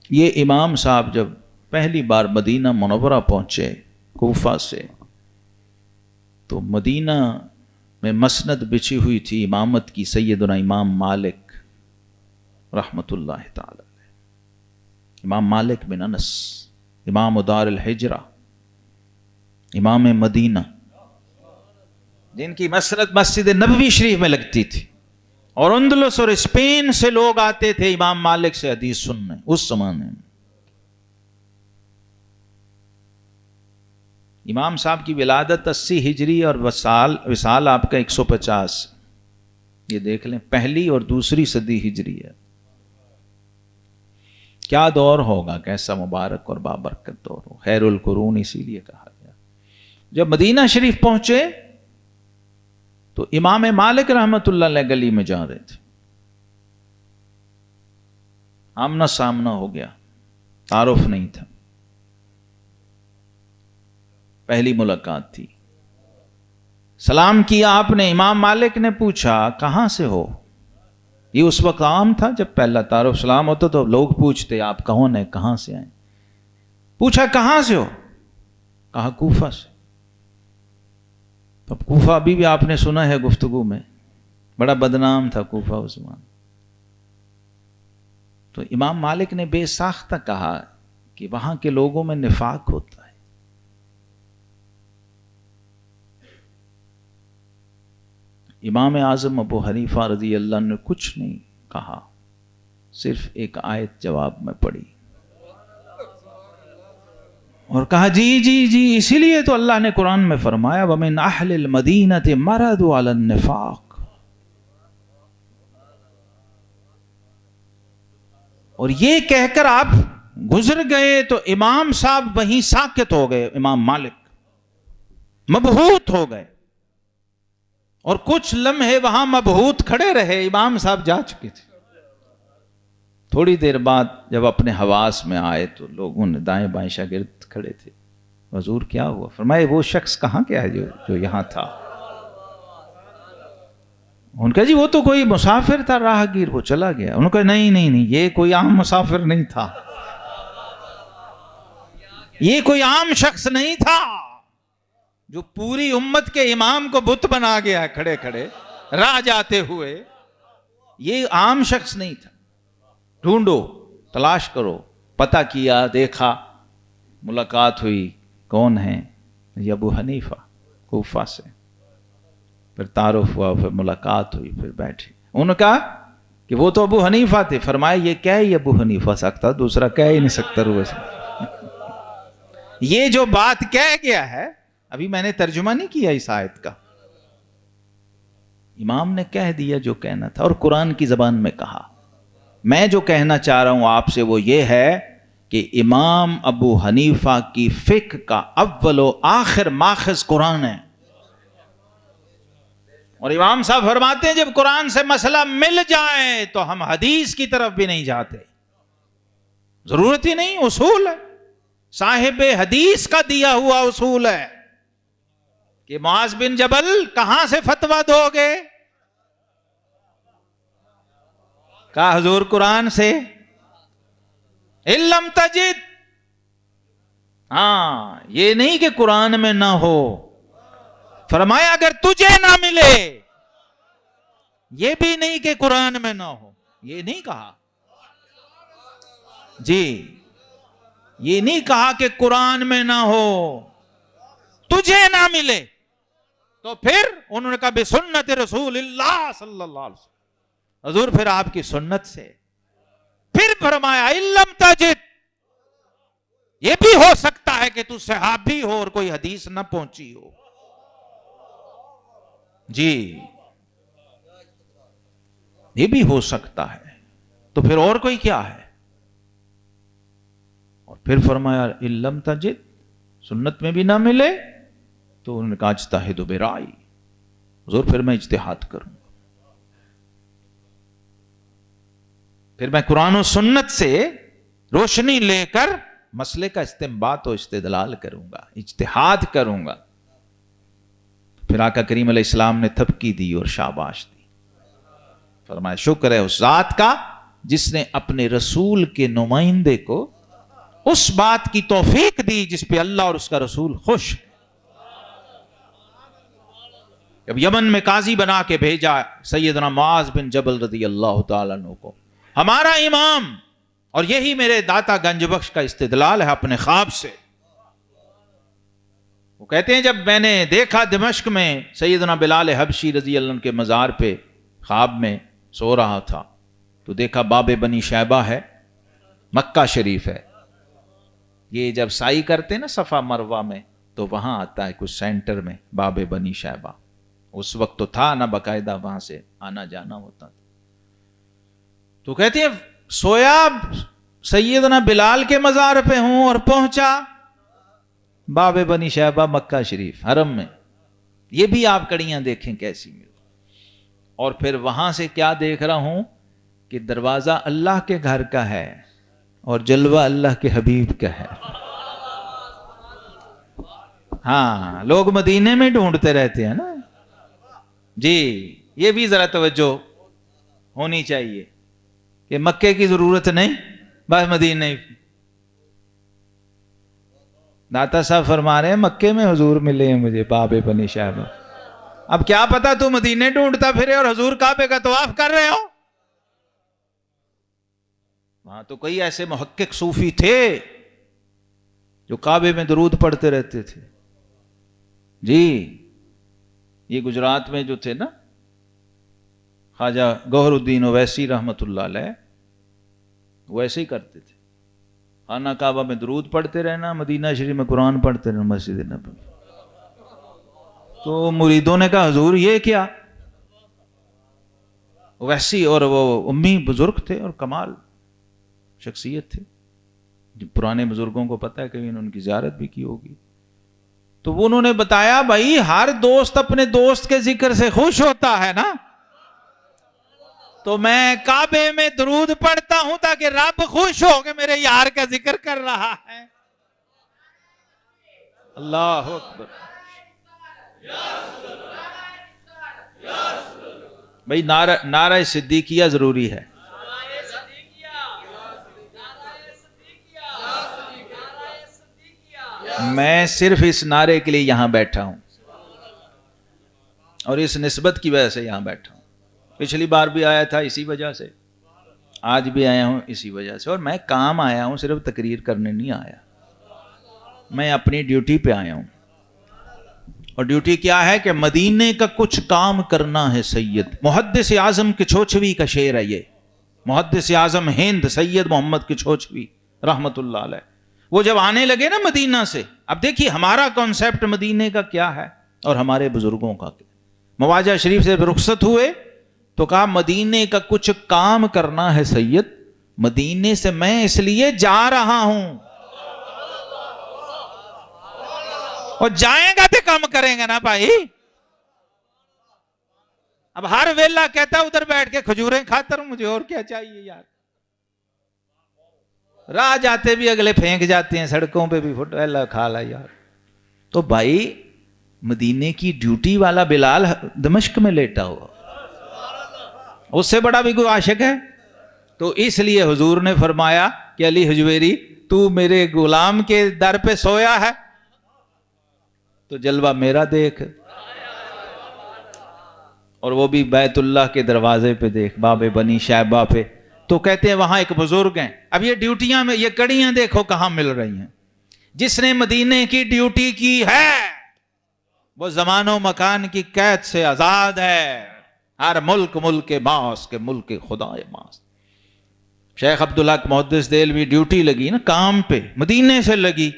S1: یہ امام صاحب جب پہلی بار مدینہ منورہ پہنچے کوفہ سے، تو مدینہ میں مسند بچھی ہوئی تھی امامت کی سیدنا امام مالک رحمت اللہ تعالی. امام مالک بن انس، امام دار الحجرہ، امام مدینہ، جن کی مسند مسجد نبوی شریف میں لگتی تھی، اور اندلس اور اسپین سے لوگ آتے تھے امام مالک سے حدیث سننے اس زمانے میں. امام صاحب کی ولادت 80 ہجری اور وصال آپ کا 150. یہ دیکھ لیں، پہلی اور دوسری صدی ہجری ہے. کیا دور ہوگا، کیسا مبارک اور بابرکت دور ہو. خیر القرون اسی لیے کہا گیا. جب مدینہ شریف پہنچے تو امام مالک رحمت اللہ علیہ گلی میں جا رہے تھے. آمنا سامنا ہو گیا، تعارف نہیں تھا، پہلی ملاقات تھی. سلام کیا آپ نے. امام مالک نے پوچھا کہاں سے ہو. یہ اس وقت عام تھا جب پہلا تعارف سلام ہوتا تو لوگ پوچھتے آپ کون ہیں، کہاں سے آئے. پوچھا کہاں سے ہو، کہا کوفہ سے. اب کوفہ ابھی بھی آپ نے سنا ہے گفتگو میں، بڑا بدنام تھا کوفہ اس زمان. تو امام مالک نے بے ساختہ کہا کہ وہاں کے لوگوں میں نفاق ہوتا ہے. امام اعظم ابو حنیفہ رضی اللہ عنہ نے کچھ نہیں کہا، صرف ایک آیت جواب میں پڑھی اور کہا جی جی جی، اسی لیے تو اللہ نے قرآن میں فرمایا وَمِنْ أَهْلِ الْمَدِينَةِ مَرَضُوا عَلَى النِّفَاقِ. اور یہ کہہ کر آپ گزر گئے تو امام صاحب وہیں ساکت ہو گئے. امام مالک مبہوت ہو گئے اور کچھ لمحے وہاں مبہوت کھڑے رہے. امام صاحب جا چکے تھے. تھوڑی دیر بعد جب اپنے حواس میں آئے تو لوگوں نے دائیں بائیں شاگرد کھڑے تھے. حضور کیا ہوا؟ فرمائے وہ شخص کہاں گیا ہے جو یہاں تھا. ان کا جی وہ تو کوئی مسافر تھا، راہگیر، وہ چلا گیا. انہوں نے کہا نہیں نہیں نہیں، یہ کوئی عام مسافر نہیں تھا، یہ کوئی عام شخص نہیں تھا جو پوری امت کے امام کو بت بنا گیا ہے کھڑے کھڑے راہ جاتے ہوئے. یہ عام شخص نہیں تھا. ڈھونڈو، تلاش کرو. پتہ کیا، دیکھا، ملاقات ہوئی. کون ہیں؟ یہ ابو حنیفہ کوفہ سے. پھر تعارف ہوا، پھر ملاقات ہوئی، پھر بیٹھے. انہوں نے کہا کہ وہ تو ابو حنیفہ تھے. فرمایا یہ کیا ہی ابو حنیفہ سکتا، دوسرا کہہ ہی نہیں سکتا. روح سے یہ جو بات کہہ گیا ہے، ابھی میں نے ترجمہ نہیں کیا اس آیت کا، امام نے کہہ دیا جو کہنا تھا اور قرآن کی زبان میں کہا. میں جو کہنا چاہ رہا ہوں آپ سے وہ یہ ہے کہ امام ابو حنیفہ کی فقہ کا اول و آخر ماخذ قرآن ہے. اور امام صاحب فرماتے ہیں جب قرآن سے مسئلہ مل جائے تو ہم حدیث کی طرف بھی نہیں جاتے. ضرورت ہی نہیں، اصول ہے، صاحب حدیث کا دیا ہوا اصول ہے کہ معاذ بن جبل کہاں سے فتویٰ دو گے؟ کہا حضور قرآن سے. علم تجد، ہاں یہ نہیں کہ قرآن میں نہ ہو، فرمایا اگر تجھے نہ ملے، یہ بھی نہیں کہ قرآن میں نہ ہو، یہ نہیں کہا جی، یہ نہیں کہا کہ قرآن میں نہ ہو، تجھے نہ ملے تو پھر انہوں نے کہا بسنت رسول اللہ صلی اللہ علیہ وسلم، حضور پھر آپ کی سنت سے۔ پھر فرمایا اِلَّمْ تَجِدْ، یہ بھی ہو سکتا ہے کہ تو صحابی ہو اور کوئی حدیث نہ پہنچی ہو جی، یہ بھی ہو سکتا ہے، تو پھر اور کوئی کیا ہے؟ اور پھر فرمایا اِلَّمْ تَجِدْ، سنت میں بھی نہ ملے تو انہوں نے کہا اجتہد برائی، حضور پھر میں اجتہاد کروں گا، پھر میں قرآن و سنت سے روشنی لے کر مسئلے کا استنباط و استدلال کروں گا، اجتہاد کروں گا۔ پھر آقا کریم علیہ السلام نے تھپکی دی اور شاباش دی، فرمایا شکر ہے اس ذات کا جس نے اپنے رسول کے نمائندے کو اس بات کی توفیق دی جس پہ اللہ اور اس کا رسول خوش ہے۔ اب یمن میں قاضی بنا کے بھیجا سیدنا معاذ بن جبل رضی اللہ تعالیٰ عنہ کو، ہمارا امام، اور یہی میرے داتا گنج بخش کا استدلال ہے اپنے خواب سے۔ وہ کہتے ہیں جب میں نے دیکھا دمشق میں سیدنا بلال حبشی رضی اللہ عنہ کے مزار پہ خواب میں سو رہا تھا، تو دیکھا باب بنی شیبہ ہے، مکہ شریف ہے، یہ جب سعی کرتے ہیں نا صفا مروہ میں تو وہاں آتا ہے کچھ سینٹر میں باب بنی شیبہ، اس وقت تو تھا نہ باقاعدہ وہاں سے آنا جانا ہوتا تھا۔ تو کہتے ہیں سویا سیدنا بلال کے مزار پہ ہوں اور پہنچا باب بنی شیبہ مکہ شریف حرم میں، یہ بھی آپ کڑیاں دیکھیں کیسی مل، اور پھر وہاں سے کیا دیکھ رہا ہوں کہ دروازہ اللہ کے گھر کا ہے اور جلوہ اللہ کے حبیب کا ہے۔ ہاں لوگ مدینے میں ڈھونڈتے رہتے ہیں نا جی، یہ بھی ذرا توجہ ہونی چاہیے کہ مکے کی ضرورت نہیں، بس مدینے۔ داتا صاحب فرما رہے ہیں مکے میں حضور ملے ہیں مجھے باب بنی شیبہ، اب کیا پتا تو مدینے ڈھونڈتا پھرے اور حضور کعبے کا طواف کر رہے ہو۔ وہاں تو کئی ایسے محقق صوفی تھے جو کعبے میں درود پڑھتے رہتے تھے جی، یہ گجرات میں جو تھے نا خواجہ گوہر الدین اویسی رحمت اللہ علیہ، وہ ایسے ہی کرتے تھے، خانہ کعبہ میں درود پڑھتے رہنا، مدینہ شریف میں قرآن پڑھتے رہنا، مسجد نبوی۔ تو مریدوں نے کہا حضور یہ کیا؟ اویسی اور وہ امی بزرگ تھے اور کمال شخصیت تھے، پرانے بزرگوں کو پتہ ہے کبھی ان کی زیارت بھی کی ہوگی۔ تو وہ انہوں نے بتایا بھائی ہر دوست اپنے دوست کے ذکر سے خوش ہوتا ہے نا، تو میں کعبے میں درود پڑھتا ہوں تاکہ رب خوش ہو کہ میرے یار کا ذکر کر رہا ہے۔ اللہ اکبر، بھائی نعرہ صدیقیہ ضروری ہے۔ میں صرف اس نعرے کے لیے یہاں بیٹھا ہوں اور اس نسبت کی وجہ سے یہاں بیٹھا ہوں، پچھلی بار بھی آیا تھا اسی وجہ سے، آج بھی آیا ہوں اسی وجہ سے، اور میں کام آیا ہوں، صرف تقریر کرنے نہیں آیا، میں اپنی ڈیوٹی پہ آیا ہوں، اور ڈیوٹی کیا ہے کہ مدینے کا کچھ کام کرنا ہے سید۔ محدث اعظم کچھوچھوی کا شعر ہے یہ، محدث اعظم ہند سید محمد کچھوچھوی رحمت اللہ علیہ، وہ جب آنے لگے نا مدینہ سے، اب دیکھیے ہمارا کانسیپٹ مدینے کا کیا ہے اور ہمارے بزرگوں کا کیا۔ مواجہ شریف سے رخصت ہوئے تو کہا مدینے کا کچھ کام کرنا ہے سید، مدینے سے میں اس لیے جا رہا ہوں، اور جائیں گا تو کم کریں گا نا بھائی۔ اب ہر ویلا کہتا ادھر بیٹھ کے کھجوریں کھاتا ہوں، مجھے اور کیا چاہیے یار، راہ جاتے بھی اگلے پھینک جاتے ہیں، سڑکوں پہ بھی فٹ اللہ کھا لا یار۔ تو بھائی مدینے کی ڈیوٹی والا بلال دمشق میں لیٹا ہوا، اس سے بڑا بھی کوئی عاشق ہے؟ تو اس لیے حضور نے فرمایا کہ علی حجویری تو میرے غلام کے در پہ سویا ہے تو جلوہ میرا دیکھ۔ اور وہ بھی بیت اللہ کے دروازے پہ دیکھ، باب بنی شیبہ پہ، تو کہتے ہیں وہاں ایک بزرگ ہیں. اب یہ ڈیوٹیاں میں یہ کڑیاں دیکھو کہاں مل رہی ہیں. جس نے مدینے کی ڈیوٹی کی ہے وہ زمان و مکان کی قید سے آزاد ہے. ہر ملک ملک ماس کے ملک خدا ماس. شیخ عبدالحق محدث دہلوی ڈیوٹی لگی نا کام پہ، مدینے سے لگی.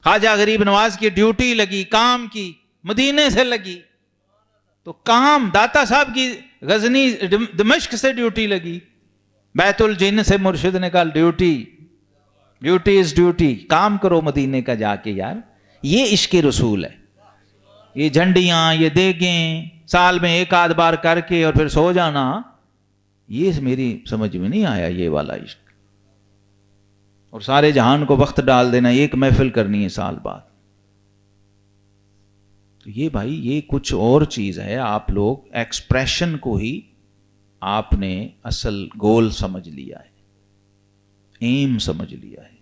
S1: خواجہ غریب نواز کی ڈیوٹی لگی کام کی، مدینے سے لگی. تو کام داتا صاحب کی غزنی دمشق سے ڈیوٹی لگی. بیت الجن سے مرشد نے کہا ڈیوٹی از ڈیوٹی، کام کرو مدینے کا جا کے یار. یہ عشق رسول ہے. یہ جھنڈیاں، یہ دیگیں سال میں ایک آدھ بار کر کے اور پھر سو جانا، یہ میری سمجھ میں نہیں آیا یہ والا عشق. اور سارے جہان کو وقت ڈال دینا، ایک محفل کرنی ہے سال بعد. تو یہ بھائی یہ کچھ اور چیز ہے. آپ لوگ ایکسپریشن کو ہی آپ نے اصل گول سمجھ لیا ہے، ایم سمجھ لیا ہے.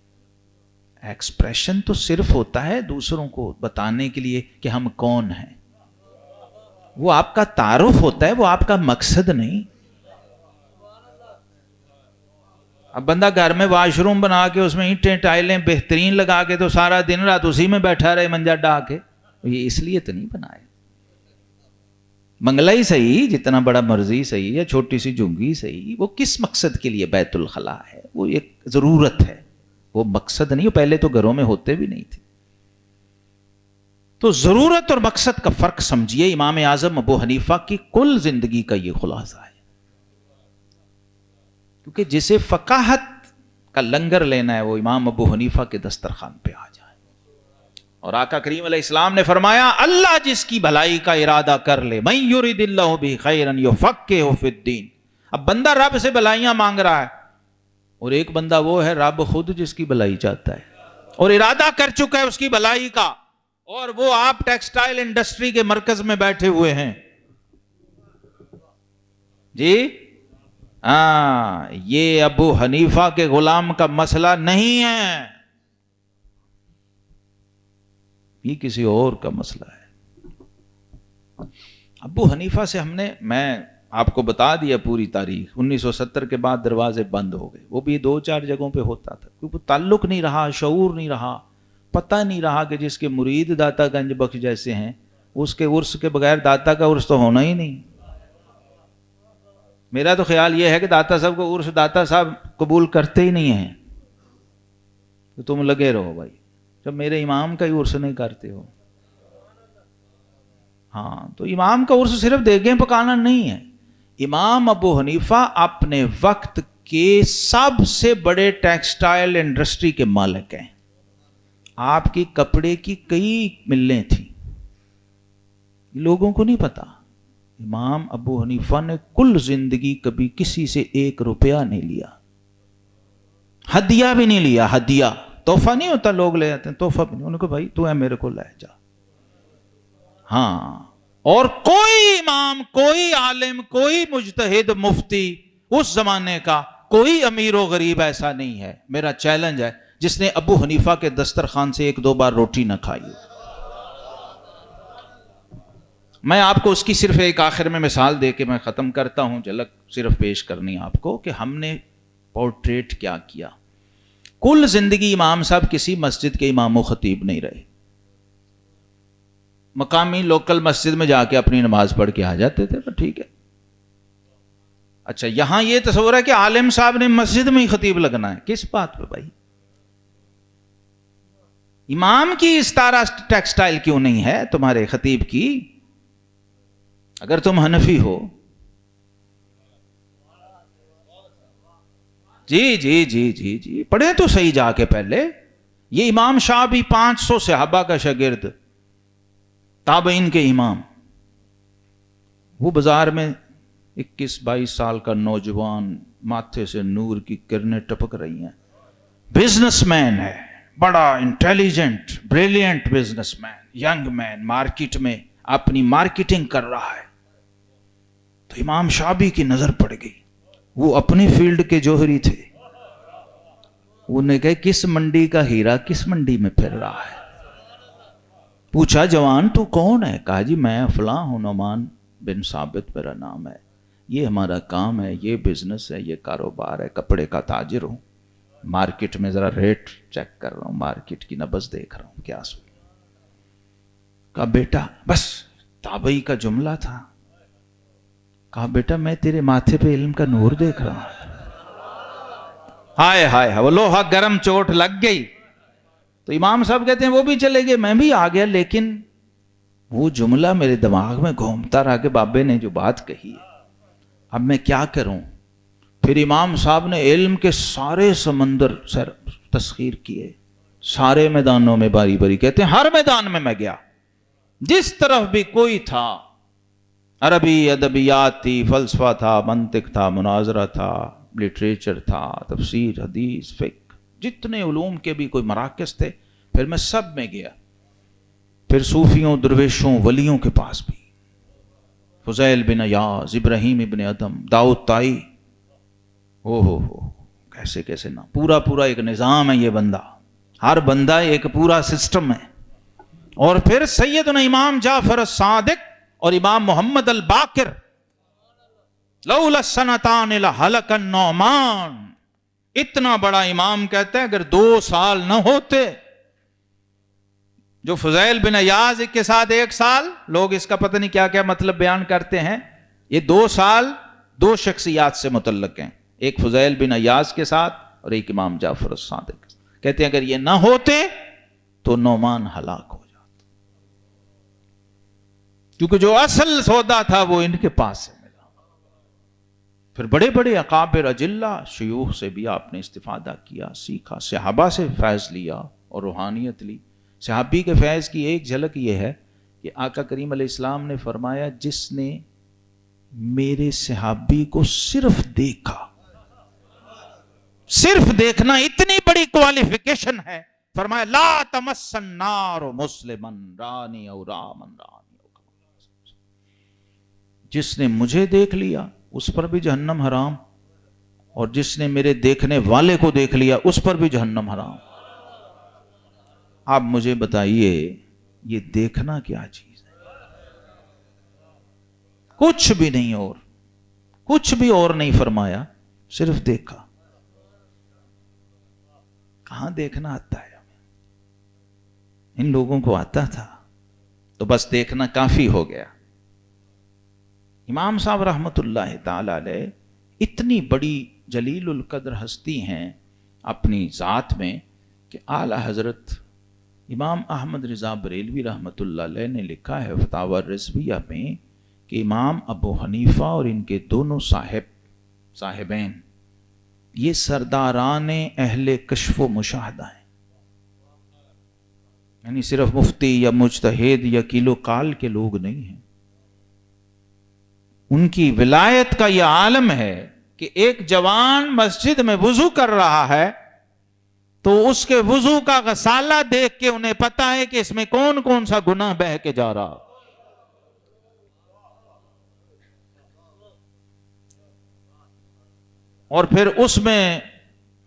S1: ایکسپریشن تو صرف ہوتا ہے دوسروں کو بتانے کے لیے کہ ہم کون ہیں. وہ آپ کا تعارف ہوتا ہے، وہ آپ کا مقصد نہیں. اب بندہ گھر میں واش روم بنا کے اس میں اینٹیں ٹائلیں بہترین لگا کے تو سارا دن رات اسی میں بیٹھا رہے منجا ڈا کے، یہ اس لیے تو نہیں بنائے. منگلہ ہی صحیح، جتنا بڑا مرضی صحیح، یا چھوٹی سی جھنگی صحیح، وہ کس مقصد کے لیے بیت الخلاء ہے؟ وہ ایک ضرورت ہے، وہ مقصد نہیں. پہلے تو گھروں میں ہوتے بھی نہیں تھے. تو ضرورت اور مقصد کا فرق سمجھیے. امام اعظم ابو حنیفہ کی کل زندگی کا یہ خلاصہ ہے. کیونکہ جسے فقاہت کا لنگر لینا ہے وہ امام ابو حنیفہ کے دسترخوان پہ آ جائے. اور آقا کریم علیہ السلام نے فرمایا اللہ جس کی بھلائی کا ارادہ کر لے، من یرید اللہ بہ خیرا یفقہہ فی الدین. اب بندہ رب سے بھلائیاں مانگ رہا ہے، اور ایک بندہ وہ ہے رب خود جس کی بھلائی چاہتا ہے اور ارادہ کر چکا ہے اس کی بھلائی کا، اور وہ آپ ٹیکسٹائل انڈسٹری کے مرکز میں بیٹھے ہوئے ہیں. جی ہاں، یہ ابو حنیفہ کے غلام کا مسئلہ نہیں ہے، یہ کسی اور کا مسئلہ ہے. ابو حنیفہ سے میں آپ کو بتا دیا پوری تاریخ. 1970 کے بعد دروازے بند ہو گئے. وہ بھی 2-4 جگہوں پہ ہوتا تھا کیونکہ تعلق نہیں رہا، شعور نہیں رہا، پتہ نہیں رہا کہ جس کے مرید داتا گنج بخش جیسے ہیں اس کے عرس کے بغیر داتا کا عرس تو ہونا ہی نہیں. میرا تو خیال یہ ہے کہ داتا صاحب کو عرس داتا صاحب قبول کرتے ہی نہیں ہیں. تو تم لگے رہو بھائی، جب میرے امام کا ہی عرس نہیں کرتے ہو. ہاں تو امام کا عرس صرف دیگیں پکانا نہیں ہے. امام ابو حنیفہ اپنے وقت کے سب سے بڑے ٹیکسٹائل انڈسٹری کے مالک ہیں. آپ کی کپڑے کی کئی ملیں تھیں، لوگوں کو نہیں پتا. امام ابو حنیفہ نے کل زندگی کبھی کسی سے 1 روپیہ نہیں لیا، ہدیہ بھی نہیں لیا. ہدیہ تحفہ نہیں ہوتا، لوگ لے جاتے ہیں، تحفہ بھی نہیں. انہوں نے کہا بھائی تو ہے میرے کو لے جا. ہاں، اور کوئی امام، کوئی عالم، کوئی مجتہد مفتی اس زمانے کا، کوئی امیر و غریب ایسا نہیں ہے، میرا چیلنج ہے، جس نے ابو حنیفہ کے دسترخوان سے 1-2 بار روٹی نہ کھائی. میں آپ کو اس کی صرف ایک آخر میں مثال دے کے میں ختم کرتا ہوں، جھلک صرف پیش کرنی آپ کو کہ ہم نے پورٹریٹ کیا کیا. کل زندگی امام صاحب کسی مسجد کے امام و خطیب نہیں رہے. مقامی لوکل مسجد میں جا کے اپنی نماز پڑھ کے آ جاتے تھے، تو ٹھیک ہے. اچھا یہاں یہ تصور ہے کہ عالم صاحب نے مسجد میں ہی خطیب لگنا ہے، کس بات پہ بھائی؟ امام کی اس طرح ٹیکسٹائل کیوں نہیں ہے تمہارے خطیب کی؟ اگر تم حنفی ہو. جی جی جی جی جی پڑھیں تو صحیح جا کے پہلے. یہ امام شاہ بھی 500 صحابہ کا شاگرد، تابعین کے امام. وہ بازار میں 21-22 سال کا نوجوان، ماتھے سے نور کی کرنیں ٹپک رہی ہیں، بزنس مین ہے، بڑا intelligent brilliant business man, young man, market میں اپنی مارکیٹنگ کر رہا ہے. تو امام شابی کی نظر پڑ گئی. وہ اپنی فیلڈ کے جوہری تھے. انہوں نے کہا کس منڈی کا ہیرا کس منڈی میں پھر رہا ہے. پوچھا جوان تو کون ہے؟ کہا جی میں فلاں ہوں، نعمان بن ثابت میرا نام ہے، یہ ہمارا کام ہے، یہ بزنس ہے، یہ کاروبار ہے، کپڑے کا تاجر ہوں، مارکیٹ میں ذرا ریٹ چیک کر رہا ہوں، مارکیٹ کی نبض دیکھ رہا ہوں کیا سو۔ کہا بیٹا، بس تابعی کا جملہ تھا، کہا بیٹا میں تیرے ماتھے پہ علم کا نور دیکھ رہا ہوں۔ ہائے ہائے، وہ لوہا گرم، چوٹ لگ گئی۔ تو امام صاحب کہتے ہیں وہ بھی چلے گئے، میں بھی آ گیا، لیکن وہ جملہ میرے دماغ میں گھومتا رہا کہ بابے نے جو بات کہی ہے، اب میں کیا کروں۔ پھر امام صاحب نے علم کے سارے سمندر تسخیر کیے، سارے میدانوں میں باری باری، کہتے ہیں ہر میدان میں میں گیا، جس طرف بھی کوئی تھا، عربی ادبیات تھی، فلسفہ تھا، منطق تھا، مناظرہ تھا، لٹریچر تھا، تفسیر، حدیث، فقہ، جتنے علوم کے بھی کوئی مراکز تھے، پھر میں سب میں گیا۔ پھر صوفیوں، درویشوں، ولیوں کے پاس بھی، فضیل بن عیاض، ابراہیم ابن ادم، داؤد طائی، ہو کیسے کیسے نا، پورا پورا ایک نظام ہے یہ بندہ، ہر بندہ ایک پورا سسٹم ہے۔ اور پھر سیدنا امام جعفر الصادق اور امام محمد الباقر، لولا السنتان لہلک النعمان، اتنا بڑا امام کہتا ہے اگر 2 سال نہ ہوتے، جو فضیل بن عیاض کے ساتھ 1 سال، لوگ اس کا پتہ نہیں کیا کیا مطلب بیان کرتے ہیں، یہ 2 سال 2 شخصیات سے متعلق ہیں، ایک فضیل بن عیاض کے ساتھ اور ایک امام جعفر الصادق۔ کہتے ہیں اگر یہ نہ ہوتے تو نعمان ہلاک ہو جاتا، کیونکہ جو اصل سودا تھا وہ ان کے پاس سے ملا۔ پھر بڑے بڑے اکابر اجلہ شیوخ سے بھی آپ نے استفادہ کیا، سیکھا، صحابہ سے فیض لیا اور روحانیت لی۔ صحابی کے فیض کی ایک جھلک یہ ہے کہ آقا کریم علیہ السلام نے فرمایا جس نے میرے صحابی کو صرف دیکھا، صرف دیکھنا اتنی بڑی کوالیفیکیشن ہے، فرمایا لا تمس النار مسلما رانی او رامن رانی، جس نے مجھے دیکھ لیا اس پر بھی جہنم حرام، اور جس نے میرے دیکھنے والے کو دیکھ لیا اس پر بھی جہنم حرام۔ آپ مجھے بتائیے یہ دیکھنا کیا چیز ہے؟ کچھ بھی نہیں، اور کچھ بھی اور نہیں فرمایا، صرف دیکھا۔ کہاں دیکھنا آتا ہے ہمیں؟ ان لوگوں کو آتا تھا تو بس دیکھنا کافی ہو گیا۔ امام صاحب رحمت اللہ تعالی علیہ اتنی بڑی جلیل القدر ہستی ہیں اپنی ذات میں کہ اعلی حضرت امام احمد رضا بریلوی رحمت اللہ علیہ نے لکھا ہے فتاوی رضویہ میں کہ امام ابو حنیفہ اور ان کے دونوں صاحبین یہ سرداران اہل کشف و مشاہدہ ہیں، یعنی صرف مفتی یا مجتہد یا کیلو کال کے لوگ نہیں ہیں۔ ان کی ولایت کا یہ عالم ہے کہ ایک جوان مسجد میں وضو کر رہا ہے تو اس کے وضو کا غسالہ دیکھ کے انہیں پتا ہے کہ اس میں کون کون سا گناہ بہہ کے جا رہا۔ اور پھر اس میں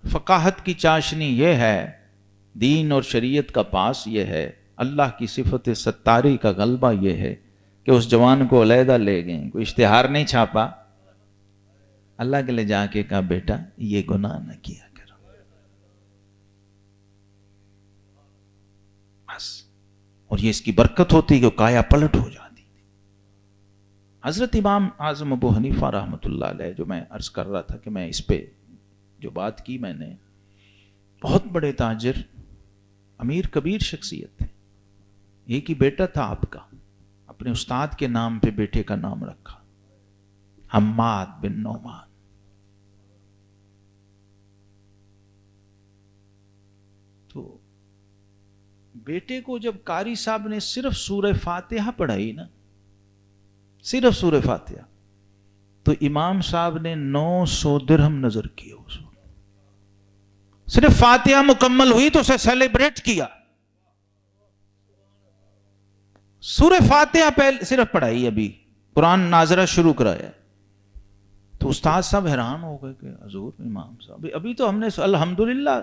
S1: فقاہت کی چاشنی یہ ہے، دین اور شریعت کا پاس یہ ہے، اللہ کی صفت ستاری کا غلبہ یہ ہے کہ اس جوان کو علیحدہ لے گئے، کوئی اشتہار نہیں چھاپا، اللہ کے لے جا کے کہا بیٹا یہ گناہ نہ کیا کرو، بس۔ اور یہ اس کی برکت ہوتی کہ کایا پلٹ ہو جاتی تھی۔ حضرت امام اعظم ابو حنیفہ رحمت اللہ علیہ، جو میں عرض کر رہا تھا کہ میں اس پہ جو بات کی، میں نے بہت بڑے تاجر، امیر کبیر شخصیت تھے، ایک ہی بیٹا تھا آپ کا، اپنے استاد کے نام پہ بیٹے کا نام رکھا، حماد بن نعمان۔ تو بیٹے کو جب قاری صاحب نے صرف سورہ فاتحہ پڑھائی نا، صرف سورہ فاتحہ، تو امام صاحب نے 900 درہم نظر کیے اس وقت۔ صرف فاتحہ مکمل ہوئی تو اسے سیلیبریٹ کیا، سورہ فاتحہ پہلے صرف پڑھائی، ابھی قرآن ناظرہ شروع کرایا، تو استاد صاحب حیران ہو گئے کہ حضور امام صاحب ابھی تو ہم نے الحمدللہ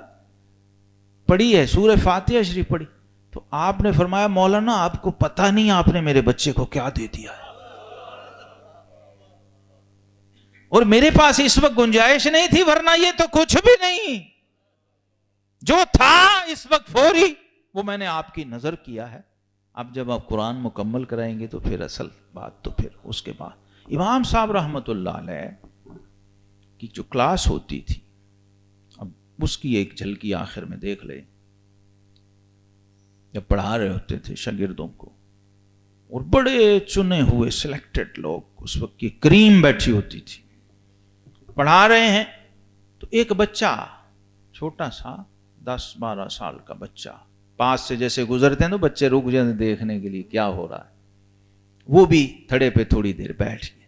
S1: پڑھی ہے، سورہ فاتحہ شریف پڑھی، تو آپ نے فرمایا مولانا آپ کو پتہ نہیں آپ نے میرے بچے کو کیا دے دیا ہے۔ اور میرے پاس اس وقت گنجائش نہیں تھی، ورنہ یہ تو کچھ بھی نہیں، جو تھا اس وقت فوری وہ میں نے آپ کی نظر کیا ہے۔ اب جب آپ قرآن مکمل کرائیں گے تو پھر اصل بات، تو پھر اس کے بعد امام صاحب رحمت اللہ علیہ کی جو کلاس ہوتی تھی، اب اس کی ایک جھلکی آخر میں دیکھ لیں۔ جب پڑھا رہے ہوتے تھے شاگردوں کو، اور بڑے چنے ہوئے سلیکٹڈ لوگ، اس وقت کی کریم بیٹھی ہوتی تھی، پڑھا رہے ہیں تو ایک بچہ چھوٹا سا 10-12 سال کا بچہ پاس سے جیسے گزرتے ہیں تو بچے رک جاتے ہیں دیکھنے کے لیے کیا ہو رہا ہے، وہ بھی تھڑے پہ تھوڑی دیر بیٹھ گئے۔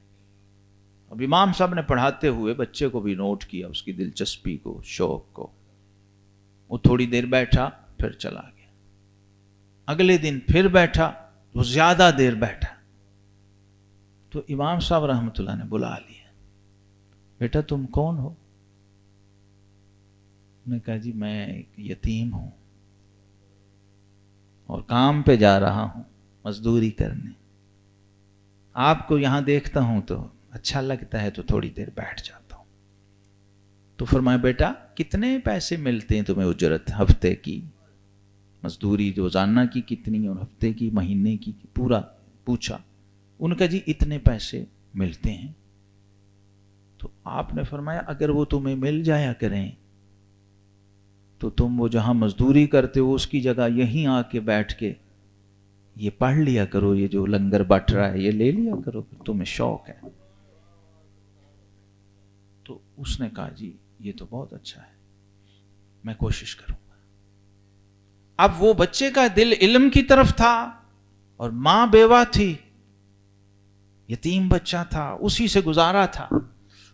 S1: اب امام صاحب نے پڑھاتے ہوئے بچے کو بھی نوٹ کیا، اس کی دلچسپی کو، شوق کو، وہ تھوڑی دیر بیٹھا پھر چلا گیا۔ اگلے دن پھر بیٹھا، وہ زیادہ دیر بیٹھا، تو امام صاحب رحمت اللہ نے بلا لیا، بیٹا تم کون ہو؟ نے کہا جی میں ایک یتیم ہوں اور کام پہ جا رہا ہوں مزدوری کرنے، آپ کو یہاں دیکھتا ہوں تو اچھا لگتا ہے تو تھوڑی دیر بیٹھ جاتا ہوں۔ تو فرمایا بیٹا کتنے پیسے ملتے ہیں تمہیں اجرت ہفتے کی، مزدوری روزانہ کی کتنی اور ہفتے کی، مہینے کی، پورا پوچھا۔ ان کا جی اتنے پیسے ملتے ہیں۔ تو آپ نے فرمایا اگر وہ تمہیں مل جایا کریں تو تم وہ جہاں مزدوری کرتے ہو اس کی جگہ یہیں آ کے بیٹھ کے یہ پڑھ لیا کرو، یہ جو لنگر بٹ رہا ہے یہ لے لیا کرو، تمہیں شوق ہے۔ تو اس نے کہا جی یہ تو بہت اچھا ہے، میں کوشش کروں گا۔ اب وہ بچے کا دل علم کی طرف تھا اور ماں بیوہ تھی، یتیم بچہ تھا، اسی سے گزارا تھا۔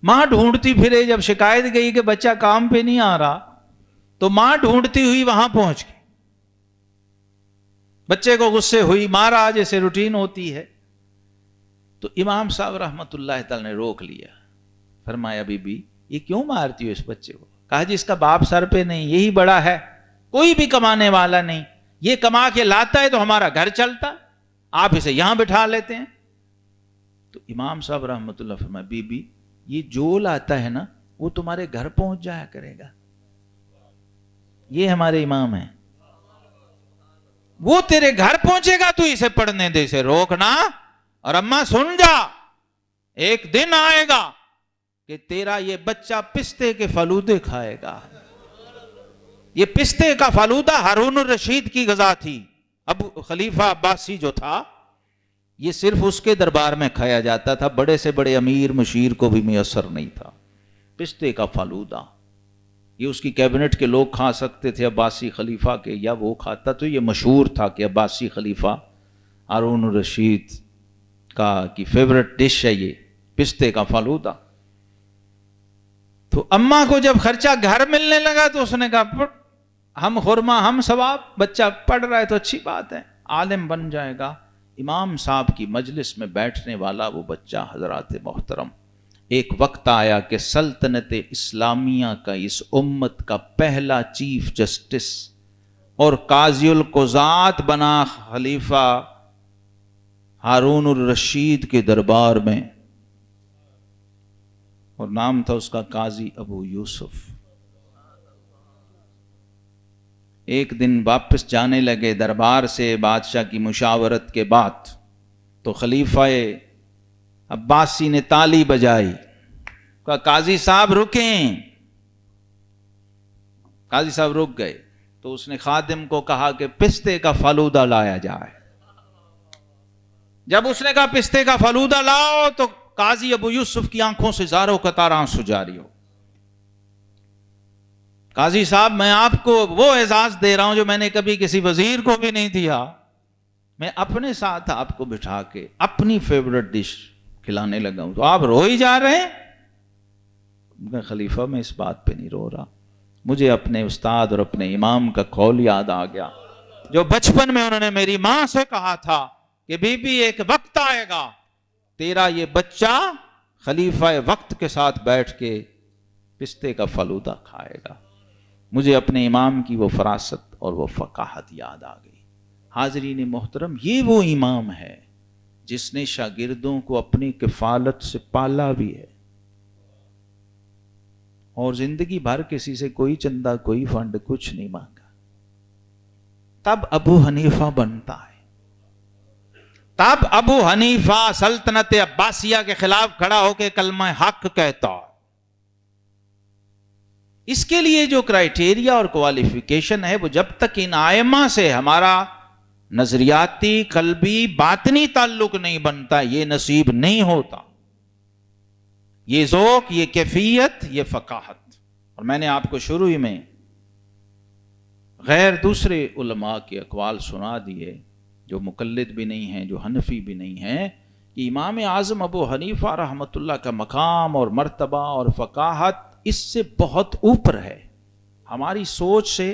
S1: ماں ڈھونڈتی پھرے، جب شکایت گئی کہ بچہ کام پہ نہیں آ رہا تو ماں ڈھونڈتی ہوئی وہاں پہنچ گئی، بچے کو غصے ہوئی، مارا جیسے روٹین ہوتی ہے۔ تو امام صاحب رحمت اللہ تعالی نے روک لیا، فرمایا بی بی یہ کیوں مارتی ہو اس بچے کو؟ کہا جی اس کا باپ سر پہ نہیں، یہی بڑا ہے، کوئی بھی کمانے والا نہیں، یہ کما کے لاتا ہے تو ہمارا گھر چلتا، آپ اسے یہاں بٹھا لیتے ہیں۔ تو امام صاحب رحمت اللہ فرمایا بی بی یہ جو لاتا ہے نا وہ تمہارے گھر پہنچ جایا کرے گا، یہ ہمارے امام ہیں، وہ تیرے گھر پہنچے گا، تو اسے پڑھنے دے، اسے روکنا۔ اور اماں سن جا، ایک دن آئے گا کہ تیرا یہ بچہ پستے کے فلودے کھائے گا۔ یہ پستے کا فلودہ ہارون الرشید کی غذا تھی، اب خلیفہ عباسی جو تھا یہ صرف اس کے دربار میں کھایا جاتا تھا، بڑے سے بڑے امیر مشیر کو بھی میسر نہیں تھا۔ پستے کا فلودہ یہ اس کی کیبنٹ کے لوگ کھا سکتے تھے، عباسی خلیفہ کے، یا وہ کھاتا، تو یہ مشہور تھا کہ عباسی خلیفہ ہارون الرشید کی فیورٹ ڈش ہے یہ پستے کا فلودہ۔ تو اماں کو جب خرچہ گھر ملنے لگا تو اس نے کہا ہم خرما ہم ثواب، بچہ پڑھ رہا ہے تو اچھی بات ہے، عالم بن جائے گا۔ امام صاحب کی مجلس میں بیٹھنے والا وہ بچہ، حضرات محترم، ایک وقت آیا کہ سلطنت اسلامیہ کا اس امت کا پہلا چیف جسٹس اور قاضی القضات بنا خلیفہ ہارون الرشید کے دربار میں، اور نام تھا اس کا قاضی ابو یوسف۔ ایک دن واپس جانے لگے دربار سے بادشاہ کی مشاورت کے بعد، تو خلیفہ عباسی نے تالی بجائی، کہا قاضی صاحب رکیں۔ قاضی صاحب رک گئے، تو اس نے خادم کو کہا کہ پستے کا فلودہ لایا جائے۔ جب اس نے کہا پستے کا فلودہ لاؤ تو قاضی ابو یوسف کی آنکھوں سے زاروں قطار آنسو جاری ہو۔ قاضی صاحب میں آپ کو وہ اعزاز دے رہا ہوں جو میں نے کبھی کسی وزیر کو بھی نہیں دیا، میں اپنے ساتھ آپ کو بٹھا کے اپنی فیورٹ ڈش کھلانے لگا ہوں، تو آپ رو ہی جا رہے ہیں؟ میں خلیفہ میں اس بات پہ نہیں رو رہا، مجھے اپنے استاد اور اپنے امام کا قول یاد آ گیا جو بچپن میں انہوں نے میری ماں سے کہا تھا کہ بی بی ایک وقت آئے گا تیرا یہ بچہ خلیفہ وقت کے ساتھ بیٹھ کے پستے کا فلودہ کھائے گا۔ مجھے اپنے امام کی وہ فراست اور وہ فقاہت یاد آ گئی۔ حاضرین محترم، یہ وہ امام ہے جس نے شاگردوں کو اپنی کفالت سے پالا بھی ہے، اور زندگی بھر کسی سے کوئی چندہ کوئی فنڈ کچھ نہیں مانگا، تب ابو حنیفہ بنتا ہے، تب ابو حنیفہ سلطنت عباسیہ کے خلاف کھڑا ہو کے کلمہ حق کہتا ہے۔ اس کے لیے جو کرائیٹیریا اور کوالیفیکیشن ہے، وہ جب تک ان آئمہ سے ہمارا نظریاتی، قلبی، باطنی تعلق نہیں بنتا، یہ نصیب نہیں ہوتا، یہ ذوق، یہ کیفیت، یہ فقاہت۔ اور میں نے آپ کو شروع ہی میں غیر دوسرے علماء کے اقوال سنا دیے، جو مقلد بھی نہیں ہیں، جو حنفی بھی نہیں ہیں، کہ امام اعظم ابو حنیفہ رحمۃ اللہ کا مقام اور مرتبہ اور فقاہت اس سے بہت اوپر ہے، ہماری سوچ سے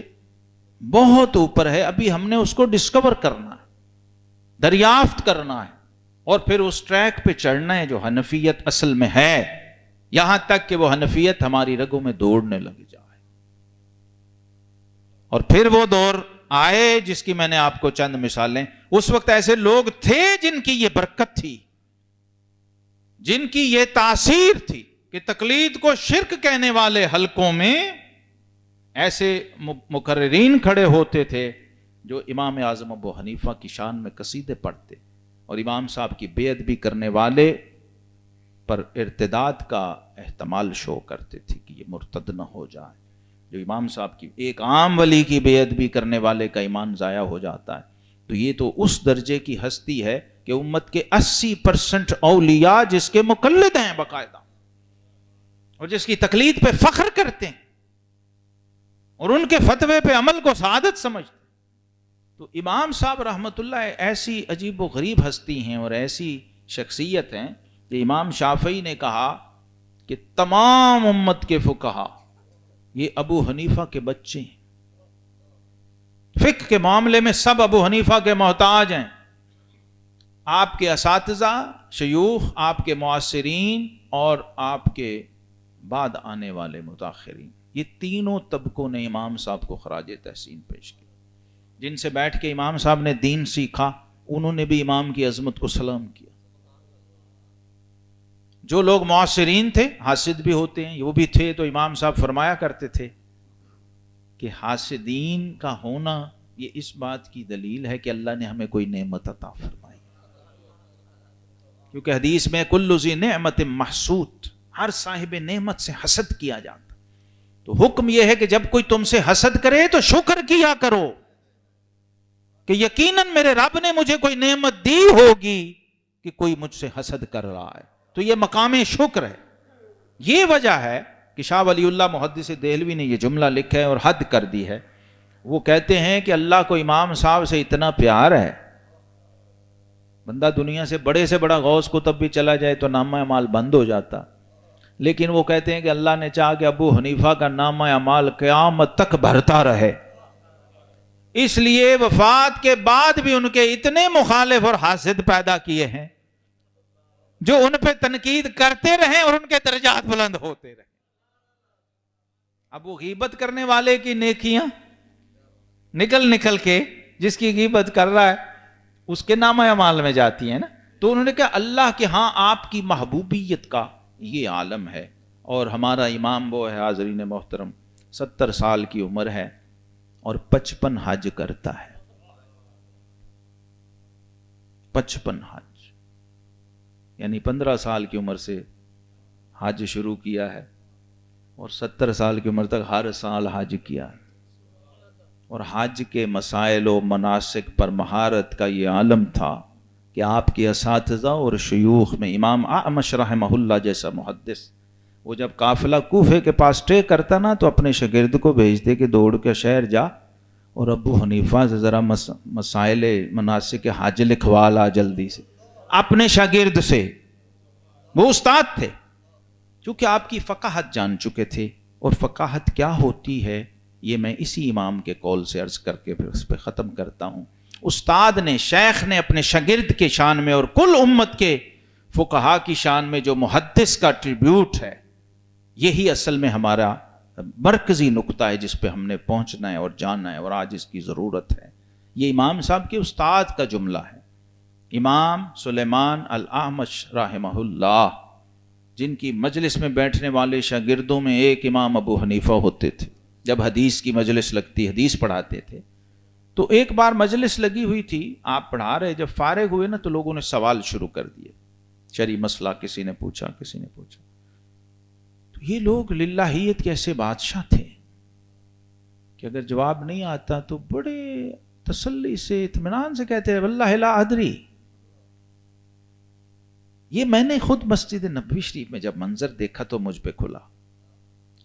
S1: بہت اوپر ہے۔ ابھی ہم نے اس کو ڈسکور کرنا ہے، دریافت کرنا ہے، اور پھر اس ٹریک پہ چڑھنا ہے جو حنفیت اصل میں ہے، یہاں تک کہ وہ حنفیت ہماری رگوں میں دوڑنے لگ جائے۔ اور پھر وہ دور آئے جس کی میں نے آپ کو چند مثالیں، اس وقت ایسے لوگ تھے جن کی یہ برکت تھی، جن کی یہ تاثیر تھی کہ تقلید کو شرک کہنے والے حلقوں میں ایسے مقررین کھڑے ہوتے تھے جو امام اعظم ابو حنیفہ کی شان میں قصیدے پڑھتے، اور امام صاحب کی بے ادبی کرنے والے پر ارتداد کا احتمال شو کرتے تھے کہ یہ مرتد نہ ہو جائے۔ جو امام صاحب کی ایک عام ولی کی بے ادبی کرنے والے کا ایمان ضائع ہو جاتا ہے، تو یہ تو اس درجے کی ہستی ہے کہ امت کے 80% اولیاء جس کے مقلد ہیں باقاعدہ، اور جس کی تقلید پہ فخر کرتے ہیں اور ان کے فتوے پہ عمل کو سعادت سمجھتے ہیں۔ تو امام صاحب رحمت اللہ ایسی عجیب و غریب ہستی ہیں اور ایسی شخصیت ہیں کہ امام شافعی نے کہا کہ تمام امت کے فقہا یہ ابو حنیفہ کے بچے ہیں، فقہ کے معاملے میں سب ابو حنیفہ کے محتاج ہیں، آپ کے اساتذہ، شیوخ، آپ کے معاصرین اور آپ کے بعد آنے والے متاخرین، یہ تینوں طبقوں نے امام صاحب کو خراج تحسین پیش کیا۔ جن سے بیٹھ کے امام صاحب نے دین سیکھا، انہوں نے بھی امام کی عظمت کو سلام کیا۔ جو لوگ معاصرین تھے، حاسد بھی ہوتے ہیں، وہ بھی تھے، تو امام صاحب فرمایا کرتے تھے کہ حاسدین کا ہونا یہ اس بات کی دلیل ہے کہ اللہ نے ہمیں کوئی نعمت عطا فرمائی، کیونکہ حدیث میں کل ذی نعمت محسود، ہر صاحب نعمت سے حسد کیا جاتا، تو حکم یہ ہے کہ جب کوئی تم سے حسد کرے تو شکر کیا کرو کہ یقیناً میرے رب نے مجھے کوئی نعمت دی ہوگی کہ کوئی مجھ سے حسد کر رہا ہے، تو یہ مقام شکر ہے۔ یہ وجہ ہے کہ شاہ ولی اللہ محدث دہلوی نے یہ جملہ لکھا ہے اور حد کر دی ہے، وہ کہتے ہیں کہ اللہ کو امام صاحب سے اتنا پیار ہے، بندہ دنیا سے بڑا غوث قطب بھی چلا جائے تو نامہ اعمال بند ہو جاتا، لیکن وہ کہتے ہیں کہ اللہ نے چاہا کہ ابو حنیفہ کا نامہ اعمال قیامت تک بھرتا رہے، اس لیے وفات کے بعد بھی ان کے اتنے مخالف اور حاسد پیدا کیے ہیں جو ان پہ تنقید کرتے رہیں اور ان کے درجات بلند ہوتے رہیں۔ اب وہ غیبت کرنے والے کی نیکیاں نکل کے جس کی غیبت کر رہا ہے اس کے نامہ اعمال میں جاتی ہیں نا، تو انہوں نے کہا اللہ کے ہاں آپ کی محبوبیت کا یہ عالم ہے، اور ہمارا امام وہ ہے حاضرین محترم 70 سال کی عمر ہے اور 55 حج کرتا ہے، 55 حج، یعنی 15 سال کی عمر سے حج شروع کیا ہے اور 70 سال کی عمر تک ہر سال حج کیا ہے، اور حج کے مسائل و مناسک پر مہارت کا یہ عالم تھا کہ آپ کے اساتذہ اور شیوخ میں امام اعمش رحمہ اللہ جیسا محدث، وہ جب قافلہ کوفے کے پاس اسٹے کرتا نا تو اپنے شاگرد کو بھیجتے کہ دوڑ کے شہر جا اور ابو حنیفہ سے ذرا مسائل مناسک حج لکھوا لا جلدی سے، اپنے شاگرد سے، وہ استاد تھے، چونکہ آپ کی فقاہت جان چکے تھے، اور فقاہت کیا ہوتی ہے یہ میں اسی امام کے قول سے عرض کر کے پھر اس پہ ختم کرتا ہوں۔ استاد نے، شیخ نے اپنے شاگرد کے شان میں اور کل امت کے فقہا کی شان میں جو محدث کا ٹریبیوٹ ہے، یہی اصل میں ہمارا مرکزی نقطہ ہے جس پہ ہم نے پہنچنا ہے اور جاننا ہے، اور آج اس کی ضرورت ہے۔ یہ امام صاحب کے استاد کا جملہ ہے، امام سلیمان الاعمش رحمہ اللہ، جن کی مجلس میں بیٹھنے والے شاگردوں میں ایک امام ابو حنیفہ ہوتے تھے. جب حدیث کی مجلس لگتی، حدیث پڑھاتے تھے، تو ایک بار مجلس لگی ہوئی تھی، آپ پڑھا رہے، جب فارغ ہوئے نا تو لوگوں نے سوال شروع کر دیے. شرعی مسئلہ کسی نے پوچھا، کسی نے پوچھا. تو یہ لوگ للہیت کے ایسے بادشاہ تھے کہ اگر جواب نہیں آتا تو بڑے تسلی سے، اطمینان سے کہتے ہیں واللہ لا ادری. یہ میں نے خود مسجد نبوی شریف میں جب منظر دیکھا تو مجھ پہ کھلا.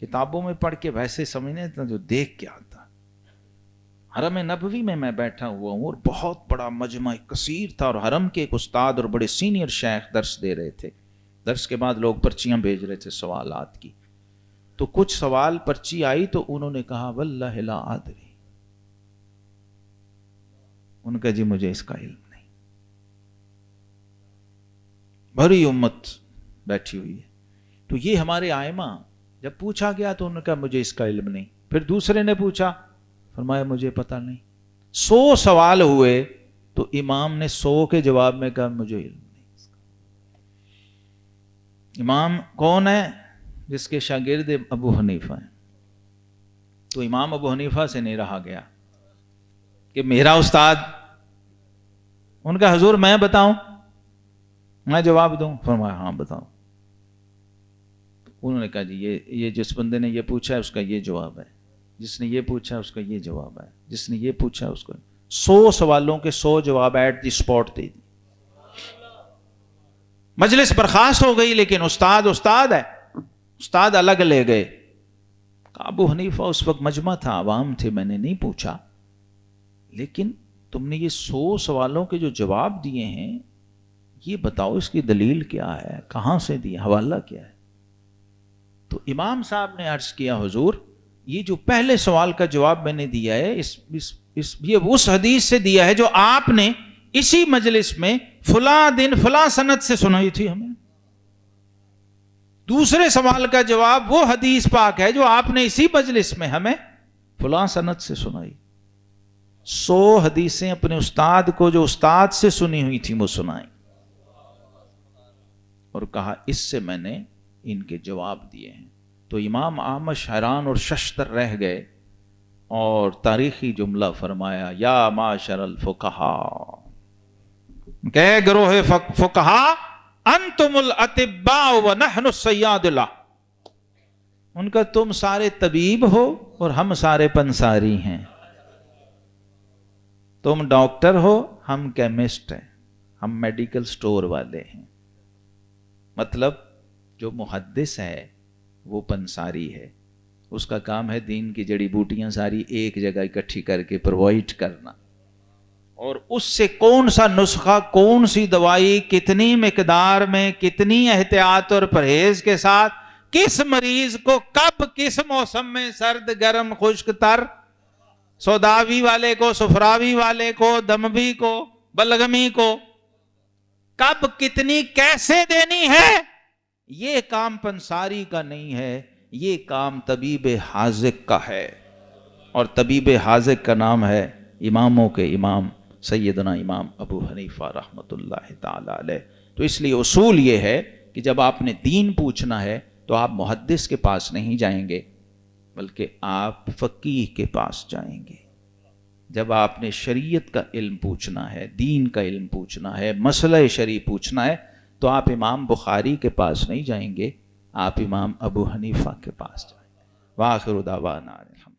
S1: کتابوں میں پڑھ کے ویسے سمجھنے تھا، جو دیکھ کے آتا. حرم نبوی میں بیٹھا ہوا ہوں اور بہت بڑا مجمع کثیر تھا، اور حرم کے ایک استاد اور بڑے سینئر شیخ درس دے رہے تھے. درس کے بعد لوگ پرچیاں بھیج رہے تھے سوالات کی. تو کچھ سوال پرچی آئی تو انہوں نے کہا واللہ لا ادری. ان کا جی مجھے اس کا علم نہیں. بھری امت بیٹھی ہوئی ہے. تو یہ ہمارے آئمہ، جب پوچھا گیا تو انہوں نے کہا مجھے اس کا علم نہیں. پھر دوسرے نے پوچھا، فرمایا مجھے پتہ نہیں. 100 سوال ہوئے تو امام نے 100 کے جواب میں کہا مجھے علم نہیں. امام کون ہے؟ جس کے شاگرد ابو حنیفہ ہیں. تو امام ابو حنیفہ سے نہیں رہا گیا کہ میرا استاد. ان کا حضور میں بتاؤں، میں جواب دوں؟ فرمایا ہاں بتاؤ. انہوں نے کہا جی یہ جس بندے نے یہ پوچھا ہے اس کا یہ جواب ہے، جس نے یہ پوچھا اس کا یہ جواب ہے، جس نے یہ پوچھا اس کا. 100 سوالوں کے 100 جواب ایٹ دی سپاٹ دے دی. مجلس برخاست ہو گئی، لیکن استاد ہے. استاد الگ لے گئے. ابو حنیفہ اس وقت مجمع تھا، عوام تھے، میں نے نہیں پوچھا، لیکن تم نے یہ 100 سوالوں کے جو جواب دیے ہیں، یہ بتاؤ اس کی دلیل کیا ہے، کہاں سے دی، حوالہ کیا ہے. تو امام صاحب نے عرض کیا حضور یہ جو پہلے سوال کا جواب میں نے دیا ہے یہ اس حدیث سے دیا ہے جو آپ نے اسی مجلس میں فلاں دن فلاں سند سے سنائی تھی ہمیں. دوسرے سوال کا جواب وہ حدیث پاک ہے جو آپ نے اسی مجلس میں ہمیں فلاں سند سے سنائی. 100 حدیثیں اپنے استاد کو جو استاد سے سنی ہوئی تھی وہ سنائیں، اور کہا اس سے میں نے ان کے جواب دیے ہیں. تو امام اعمش حیران اور ششدر رہ گئے اور تاریخی جملہ فرمایا یا معاشر الفقہاء، کہ گروہ فقہاء انتم الاطباء ونحن الصیادلہ. ان کا تم سارے طبیب ہو اور ہم سارے پنساری ہیں. تم ڈاکٹر ہو، ہم کیمسٹ ہیں، ہم میڈیکل سٹور والے ہیں. مطلب جو محدث ہے وہ پنساری ہے، اس کا کام ہے دین کی جڑی بوٹیاں ساری ایک جگہ اکٹھی کر کے پرووائڈ کرنا، اور اس سے کون سا نسخہ، کون سی دوائی، کتنی مقدار میں، کتنی احتیاط اور پرہیز کے ساتھ، کس مریض کو کب، کس موسم میں، سرد گرم خشک تر، سوداوی والے کو، صفراوی والے کو، دموی کو، بلغمی کو، کب کتنی کیسے دینی ہے، یہ کام پنساری کا نہیں ہے، یہ کام طبیب حاذق کا ہے. اور طبیب حاذق کا نام ہے اماموں کے امام سیدنا امام ابو حنیفہ رحمۃ اللہ تعالی علیہ. تو اس لیے اصول یہ ہے کہ جب آپ نے دین پوچھنا ہے تو آپ محدث کے پاس نہیں جائیں گے بلکہ آپ فقیہ کے پاس جائیں گے. جب آپ نے شریعت کا علم پوچھنا ہے، دین کا علم پوچھنا ہے، مسئلہ شرعی پوچھنا ہے، تو آپ امام بخاری کے پاس نہیں جائیں گے، آپ امام ابو حنیفہ کے پاس جائیں گے. وآخر دعوانا الحمد